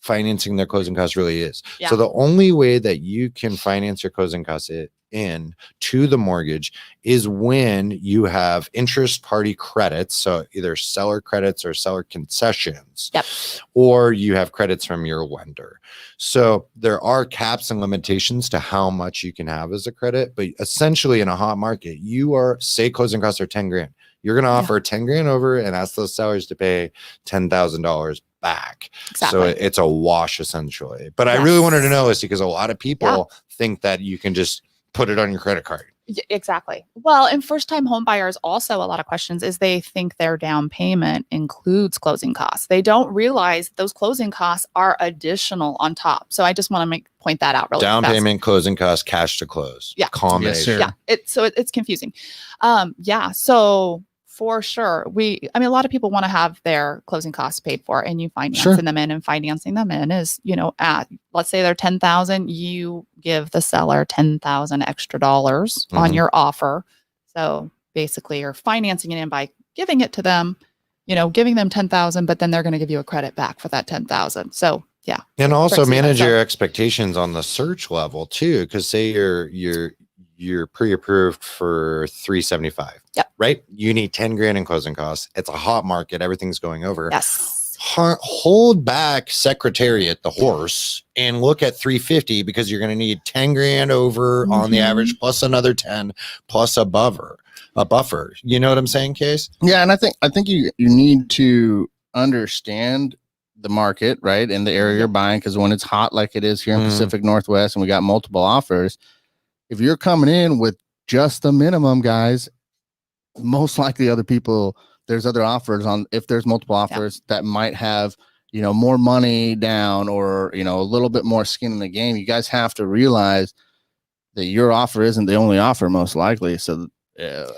financing their closing costs really is.
Yeah.
So the only way that you can finance your closing costs in to the mortgage is when you have interest party credits, so either seller credits or seller concessions, or you have credits from your lender. So there are caps and limitations to how much you can have as a credit, but essentially in a hot market, you are, say closing costs are 10 grand. You're going to offer 10 grand over and ask those sellers to pay $10,000 back. So it's a wash essentially. But I really wanted to know this because a lot of people think that you can just put it on your credit card.
Exactly. Well, and first time home buyers also, a lot of questions is they think their down payment includes closing costs. They don't realize those closing costs are additional on top. So I just want to point that out really
down
fast.
Payment, closing costs, cash to close.
Yeah.
Combination.
It's confusing. So for sure. A lot of people want to have their closing costs paid for, and you financing them in, and financing them in is, at, let's say they're 10,000, you give the seller 10,000 extra dollars on your offer. So basically you're financing it in by giving it to them, giving them 10,000, but then they're going to give you a credit back for that 10,000. So yeah.
And also manage your expectations on the search level too. Cause say you're pre-approved for 375. Right. You need 10 grand in closing costs. It's a hot market. Everything's going over.
Yes.
Hold back Secretariat, the horse, and look at 350 because you're going to need 10 grand over on the average, plus another 10 plus a buffer. You know what I'm saying, Case?
Yeah. And I think you need to understand the market, right? And the area you're buying. Cause when it's hot, like it is here in Pacific Northwest, and we got multiple offers, if you're coming in with just the minimum, guys, most likely other people, there's other offers on, if there's multiple offers that might have, more money down or, a little bit more skin in the game. You guys have to realize that your offer isn't the only offer, most likely. So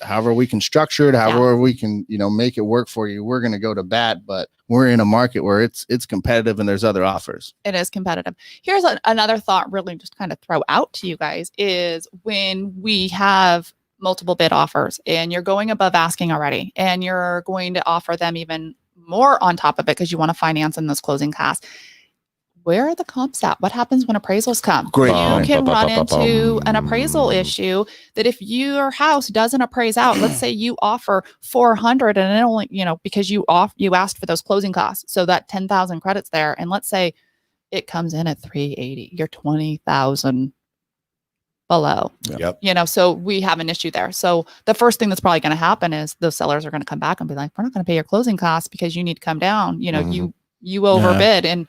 however we can structure it, however we can, make it work for you, we're going to go to bat, but we're in a market where it's competitive and there's other offers.
It is competitive. Here's another thought, really just kind of throw out to you guys, is when we have multiple bid offers and you're going above asking already, and you're going to offer them even more on top of it because you want to finance in those closing costs. Where are the comps at? What happens when appraisals come?
Great.
You can run into an appraisal issue that if your house doesn't appraise out, let's say you offer 400 and it only, because you asked for those closing costs. So that 10,000 credits there. And let's say it comes in at 380, you're 20,000 below. So we have an issue there. So the first thing that's probably going to happen is those sellers are going to come back and be like, we're not going to pay your closing costs because you need to come down. You overbid. And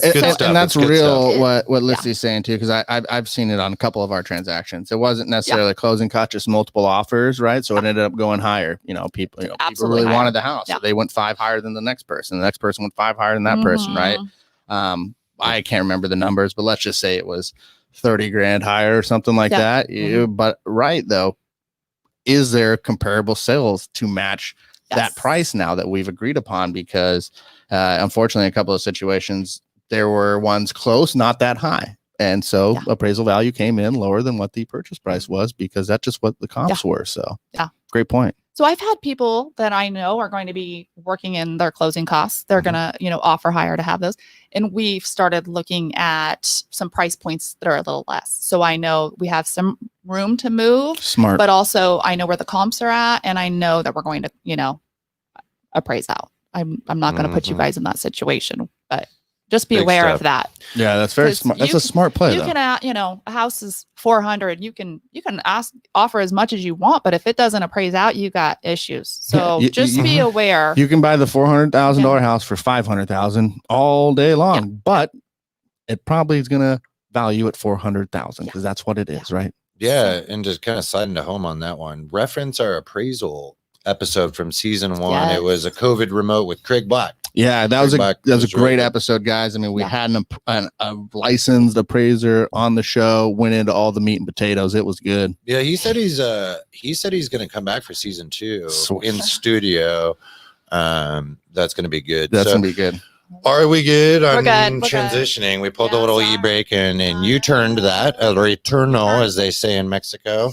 that's real what Listy's saying too, because I've seen it on a couple of our transactions. It wasn't necessarily closing cost, just multiple offers, right? So it ended up going higher. People really wanted the house. So they went 5 higher than the next person. The next person went 5 higher than that person, right? I can't remember the numbers, but let's just say it was 30 grand higher or something like that. But though, is there comparable sales to match that price now that we've agreed upon? Because unfortunately, a couple of situations, there were ones close, not that high. And so appraisal value came in lower than what the purchase price was, because that's just what the comps were. So great point.
So I've had people that I know are going to be working in their closing costs. They're going to, offer higher to have those. And we've started looking at some price points that are a little less. So I know we have some room to move.
Smart.
But also I know where the comps are at, and I know that we're going to, appraise out. I'm not going to put you guys in that situation, but just be aware of that.
Yeah, that's very smart. That's a smart play.
You can, a house is 400. You can offer as much as you want, but if it doesn't appraise out, you got issues. So just be aware.
You can buy the $400,000 house for $500,000 all day long, but it probably is going to value at $400,000 because that's what it is, right?
Yeah, and just kind of sliding to home on that one. Reference our appraisal episode from season 1.
Yes.
It was a COVID remote with Craig Black.
Yeah, that was a great episode, guys. I mean, we had a licensed appraiser on the show, went into all the meat and potatoes. It was good.
Yeah, he said he's going to come back for season 2 in studio. That's going to be good.
That's going to be good.
Are we good on
We're
transitioning? Good. We pulled a little e-brake and you turned that, a returno, as they say in Mexico.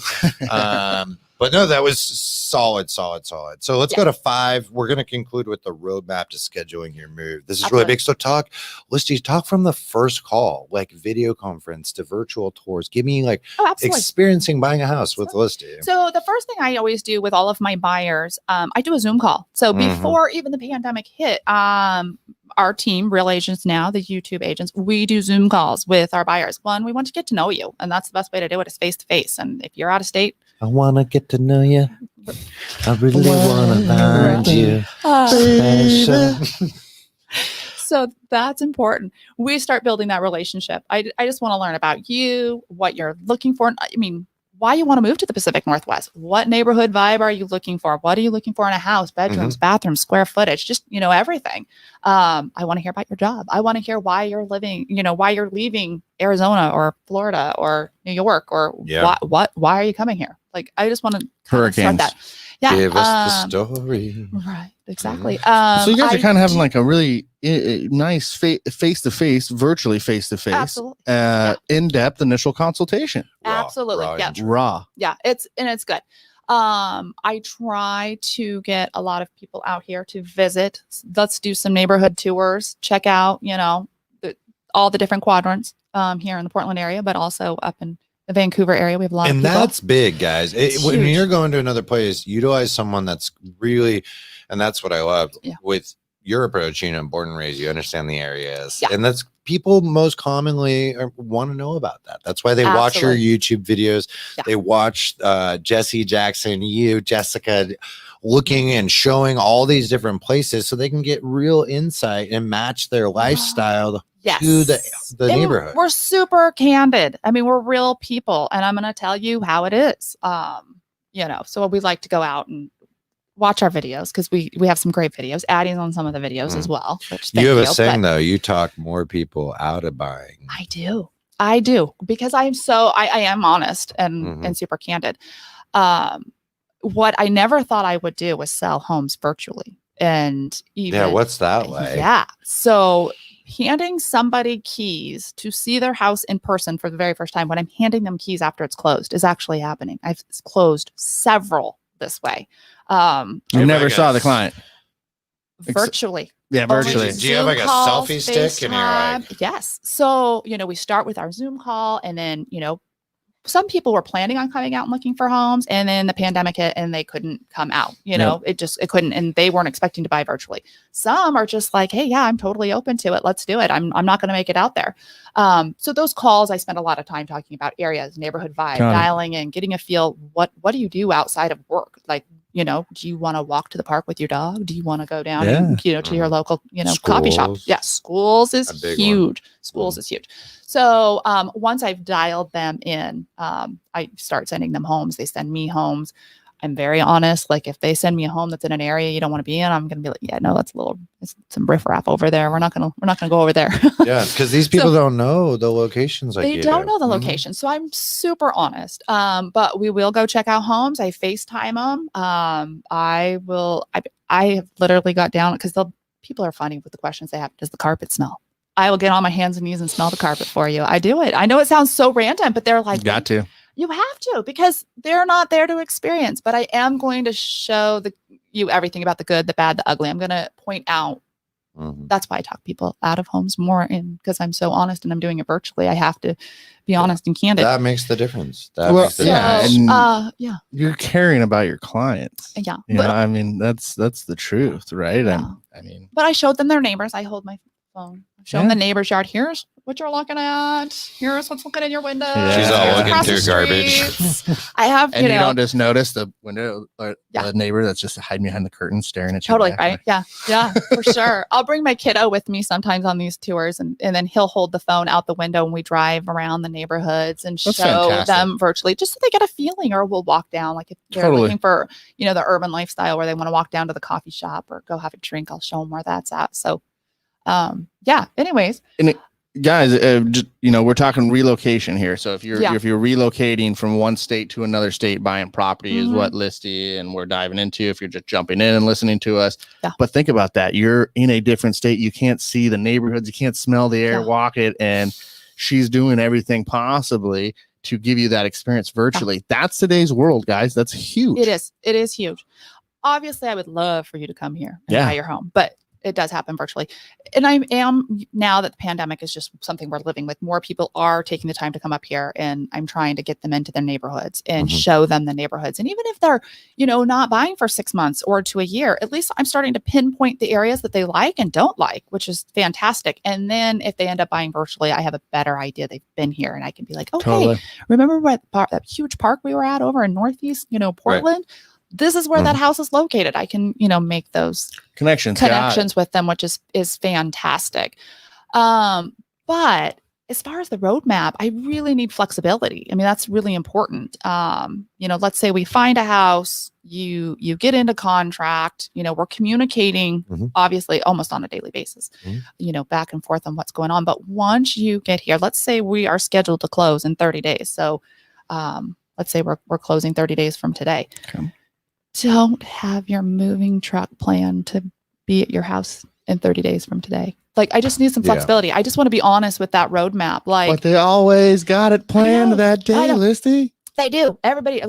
But no, that was solid. So let's go to 5. We're going to conclude with the roadmap to scheduling your move. This is really big. So Listy, talk from the first call, like video conference to virtual tours. Give me like experiencing buying a house with Listy.
So the first thing I always do with all of my buyers, I do a Zoom call. So before even the pandemic hit, our team, Real Agents Now, the YouTube agents, we do Zoom calls with our buyers. One, we want to get to know you. And that's the best way to do it is face to face. And if you're out of state,
I want to get to know you. I really want to find you. Special.
So that's important. We start building that relationship. I just want to learn about you, what you're looking for. I mean, why you want to move to the Pacific Northwest. What neighborhood vibe are you looking for? What are you looking for in a house? Bedrooms, bathrooms, square footage, just, everything. I want to hear about your job. I want to hear why you're living, why you're leaving Arizona or Florida or New York or why are you coming here? Like, I just want to start that. Yeah.
Give us the story.
Right. Exactly.
So you guys are kind of having like a really nice face-to-face, virtually face-to-face, in-depth initial consultation.
Absolutely.
Raw.
Yeah. It's good. I try to get a lot of people out here to visit. Let's do some neighborhood tours, check out, all the different quadrants here in the Portland area, but also up in the Vancouver area. We have a lot of people. And
that's big, guys. When you're going to another place, utilize someone that's really, and that's what I love with your approach, born and raised, you understand the areas. And that's people most commonly want to know about that. That's why they watch your YouTube videos. They watch Jesse, Jackson, Jessica, looking and showing all these different places so they can get real insight and match their lifestyle to the neighborhood.
We're super candid. I mean, we're real people, and I'm going to tell you how it is. So we like to go out and watch our videos because we have some great videos. Addie's on some of the videos as well.
You have a saying though, you talk more people out of buying.
I do because I am honest and super candid. What I never thought I would do was sell homes virtually. And
what's that like?
Yeah. So handing somebody keys to see their house in person for the very first time, when I'm handing them keys after it's closed, is actually happening. I've closed several this way.
You never saw the client
virtually.
Virtually.
Do you have like a selfie stick? And you're like,
yes. So, we start with our Zoom call, and then, some people were planning on coming out and looking for homes, and then the pandemic hit and they couldn't come out, it couldn't, and they weren't expecting to buy virtually. Some are just like, hey, I'm totally open to it. Let's do it. I'm not going to make it out there. So those calls, I spent a lot of time talking about areas, neighborhood vibe, dialing in, getting a feel. What do you do outside of work? Like, do you want to walk to the park with your dog? Do you want to go down and, to your local, coffee shop? Yeah. Schools is huge. Schools is huge. So once I've dialed them in, I start sending them homes. They send me homes. I'm very honest. Like if they send me a home that's in an area you don't want to be in, I'm going to be like, no, it's some riffraff over there. We're not going to go over there.
Yeah. Because these people don't know the locations.
They don't know the location. So I'm super honest. But we will go check out homes. I FaceTime them. I have literally got down because people are funny with the questions they have. Does the carpet smell? I will get on my hands and knees and smell the carpet for you. I do it. I know it sounds so random, but they're like,
got to.
You have to, because they're not there to experience. But I am going to show you everything about the good, the bad, the ugly. I'm going to point out. That's why I talk people out of homes more, because I'm so honest and I'm doing it virtually. I have to be honest and candid.
That makes the difference.
You're caring about your clients.
Yeah.
I mean, that's the truth, right?
Yeah. But I showed them their neighbors. I hold my phone. Show them the neighbor's yard. Here's what you're looking at. Here's what's looking in your window.
She's all looking through garbage.
I have,
and you don't just notice the window or the neighbor that's just hiding behind the curtain staring at you.
Totally, right? Yeah, for sure. I'll bring my kiddo with me sometimes on these tours, and then he'll hold the phone out the window and we drive around the neighborhoods and show them virtually, just so they get a feeling. Or we'll walk down, like if they're looking for, the urban lifestyle where they want to walk down to the coffee shop or go have a drink, I'll show them where that's at. So anyways.
Guys, we're talking relocation here. So if you're relocating from one state to another state, buying property is what Listy and we're diving into. If you're just jumping in and listening to us, but think about that. You're in a different state. You can't see the neighborhoods. You can't smell the air, walk it. And she's doing everything possibly to give you that experience virtually. That's today's world, guys. That's huge.
It is. It is huge. Obviously, I would love for you to come here and buy your home, but it does happen virtually. And I am, now that the pandemic is just something we're living with, more people are taking the time to come up here, and I'm trying to get them into their neighborhoods and show them the neighborhoods. And even if they're, not buying for 6 months or to a year, at least I'm starting to pinpoint the areas that they like and don't like, which is fantastic. And then if they end up buying virtually, I have a better idea they've been here, and I can be like, okay, remember that huge park we were at over in Northeast, Portland? Right. This is where that house is located. I can, make those connections with them, which is fantastic. But as far as the roadmap, I really need flexibility. I mean, that's really important. Let's say we find a house, you get into contract, we're communicating obviously almost on a daily basis, back and forth on what's going on. But once you get here, let's say we are scheduled to close in 30 days. So let's say we're closing 30 days from today. Okay. Don't have your moving truck plan to be at your house in 30 days from today. Like, I just need some flexibility. I just want to be honest with that roadmap. Like,
but they always got it planned that day, Listy.
They do. Everybody,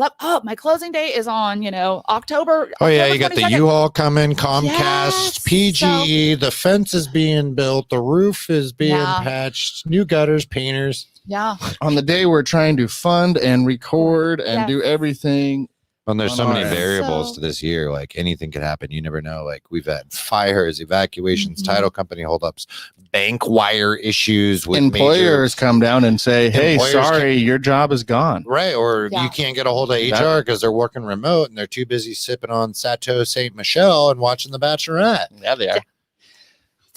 my closing date is on, October.
Oh, yeah. You got the U-Haul coming, Comcast, PG, the fence is being built, the roof is being patched, new gutters, painters.
Yeah.
On the day we're trying to fund and record and do everything.
And there's so many variables to this year. Like, anything could happen. You never know. Like, we've had fires, evacuations, title company holdups, bank wire issues. With
employers come down and say, "Hey, sorry, your job is gone."
Right, or you can't get a hold of HR because they're working remote and they're too busy sipping on Chateau Saint Michelle and watching The Bachelorette.
Yeah, they are.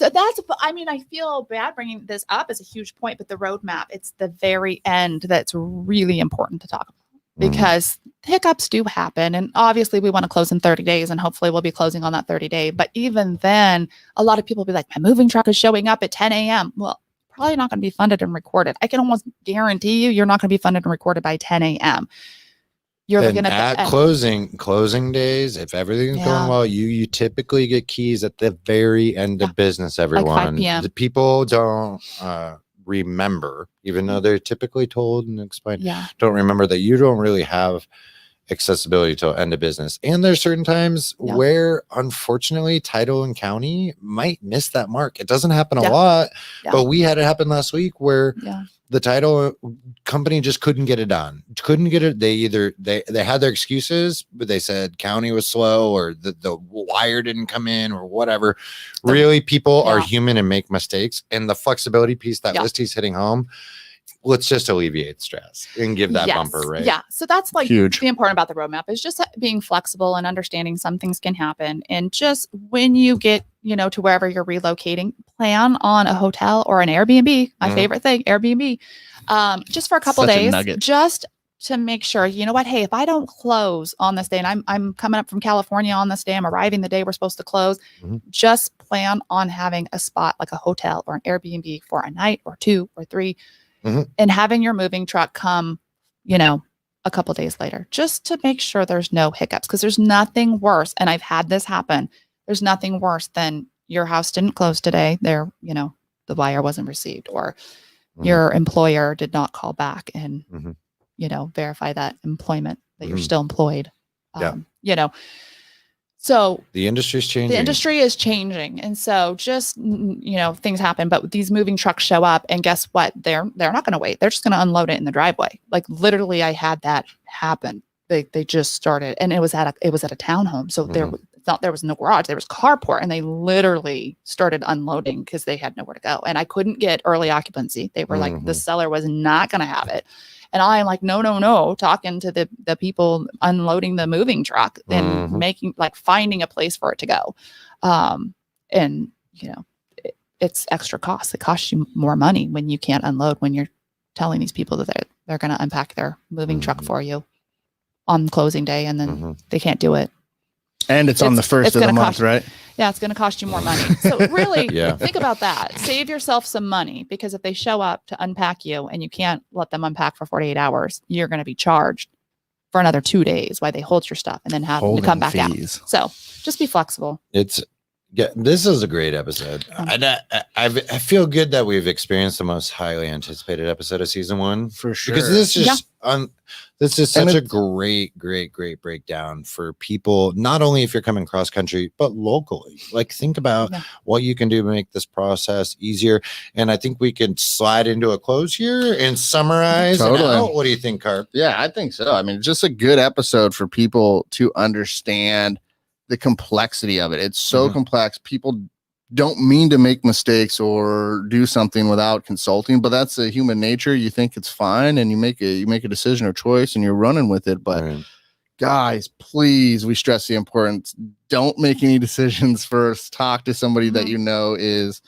So I feel bad bringing this up as a huge point, but the roadmap, it's the very end that's really important to talk about. Because hiccups do happen. And obviously we want to close in 30 days and hopefully we'll be closing on that 30 day. But even then, a lot of people will be like, my moving truck is showing up at 10 a.m. Well, probably not going to be funded and recorded. I can almost guarantee you're not going to be funded and recorded by 10 a.m. You're looking
at closing days. If everything's going well, you typically get keys at the very end of business, everyone.
Like 5 p.m.
The people don't remember, even though they're typically told and explained, don't remember that you don't really have accessibility till end of business. And there's certain times where, unfortunately, title and county might miss that mark. It doesn't happen a lot, but we had it happen last week where the title company just couldn't get it done. Couldn't get it. They had their excuses, but they said county was slow or the wire didn't come in or whatever. Really, people are human and make mistakes. And the flexibility piece that Listy's hitting home, let's just alleviate stress and give that bumper, right?
Yeah. So that's like
huge.
The important about the roadmap is just being flexible and understanding some things can happen. And just when you get, to wherever you're relocating, plan on a hotel or an Airbnb. My favorite thing, Airbnb, just for a couple days, just to make sure, hey, if I don't close on this day and I'm coming up from California on this day, I'm arriving the day we're supposed to close, just plan on having a spot like a hotel or an Airbnb for a night or 2 or 3. And having your moving truck come, a couple days later, just to make sure there's no hiccups, because there's nothing worse. And I've had this happen. There's nothing worse than your house didn't close today. The wire wasn't received, or your employer did not call back and, verify that employment, that you're still employed. So
the industry's changing.
The industry is changing. And so just, things happen, but these moving trucks show up and guess what? They're not going to wait. They're just going to unload it in the driveway. Like, literally I had that happen. They just started, and it was at a townhome. So there was no garage, there was carport, and they literally started unloading because they had nowhere to go. And I couldn't get early occupancy. They were like, the seller was not going to have it. And I'm like, no, talking to the people unloading the moving truck and finding a place for it to go. It's extra cost. It costs you more money when you can't unload, when you're telling these people that they're going to unpack their moving truck for you on closing day, and then they can't do it.
And it's on the first of the month, right?
Yeah, it's going to cost you more money. So really think about that. Save yourself some money, because if they show up to unpack you and you can't let them unpack for 48 hours, you're going to be charged for another 2 days while they hold your stuff and then have to come back out. So just be flexible.
Yeah, this is a great episode. I feel good that we've experienced the most highly anticipated episode of season 1
for sure.
because this is such a great breakdown for people. Not only if you're coming cross country, but locally. Like, think about what you can do to make this process easier. And I think we can slide into a close here and summarize.
Totally.
What do you think, Carp?
Yeah, I think so. I mean, just a good episode for people to understand the complexity of it. It's so complex. People don't mean to make mistakes or do something without consulting, but that's a human nature. You think it's fine and you make a decision or choice and you're running with it. But guys, please, we stress the importance. Don't make any decisions first. Talk to somebody that is,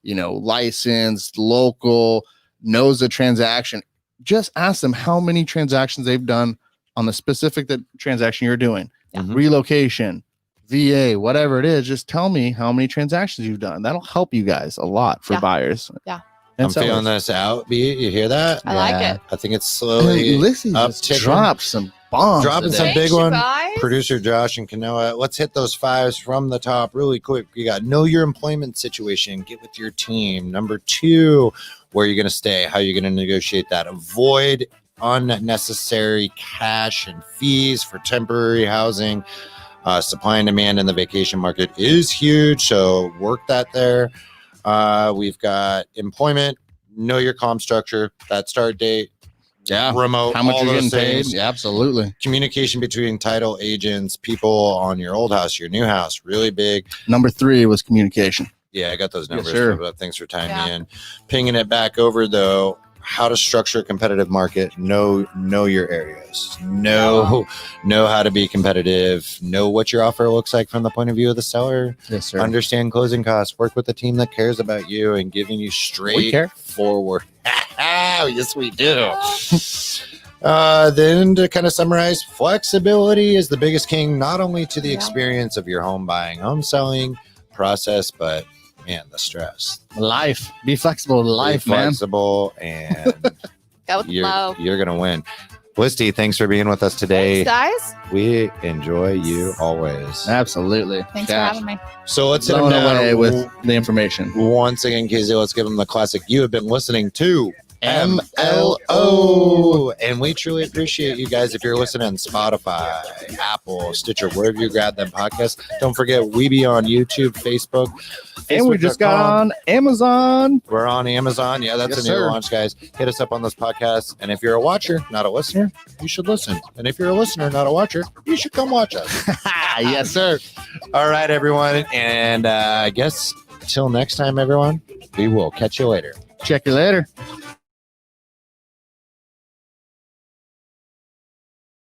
licensed, local, knows the transaction. Just ask them how many transactions they've done on the specific transaction you're doing. Relocation, VA, whatever it is, just tell me how many transactions you've done. That'll help you guys a lot for buyers.
Yeah.
I'm feeling this out, B. You hear that?
I like it.
I think it's slowly
Listy just dropped some bombs.
Dropping
today.
some big one.
Guys.
Producer Josh and Kanoa, let's hit those 5s from the top really quick. You got know your employment situation. Get with your team. Number 2, where you're going to stay, how you're going to negotiate that. Avoid unnecessary cash and fees for temporary housing. Supply and demand in the vacation market is huge, so work that there. We've got employment, know your comp structure, that start date, remote,
how much
all
you're
those
getting
things.
paid. Yeah, absolutely.
Communication between title agents, people on your old house, your new house, really big.
Number 3 was communication.
Yeah, I got those numbers.
Yes, sir.
But thanks for tying me in. Pinging it back over, though. How to structure a competitive market, know your areas, know how to be competitive, know what your offer looks like from the point of view of the seller.
Yes, sir.
Understand closing costs, work with a team that cares about you and giving you straightforward. Yes, we do. Then to kind of summarize, flexibility is the biggest king, not only to the experience of your home buying, home selling process, but man, the stress.
Life. Be flexible to life, man.
Flexible and
Go with the flow.
you're going to win. Listy, thanks for being with us today.
Thanks, guys.
We enjoy you always.
Absolutely.
Thanks for having me.
So let's hit
Blown
them
away
down
with the information.
once again, Casey. Let's give them the classic. You have been listening to
MLO.
And we truly appreciate you guys. If you're listening on Spotify, Apple, Stitcher, wherever you grab them podcasts, don't forget we be on YouTube, Facebook.
And we just got on Amazon.
We're on Amazon. Yeah, that's a new launch, guys. Hit us up on those podcasts. And if you're a watcher, not a listener, you should listen. And if you're a listener, not a watcher, you should come watch us.
Yes, sir.
All right, everyone. And I guess till next time, everyone, we will catch you later.
Check you later.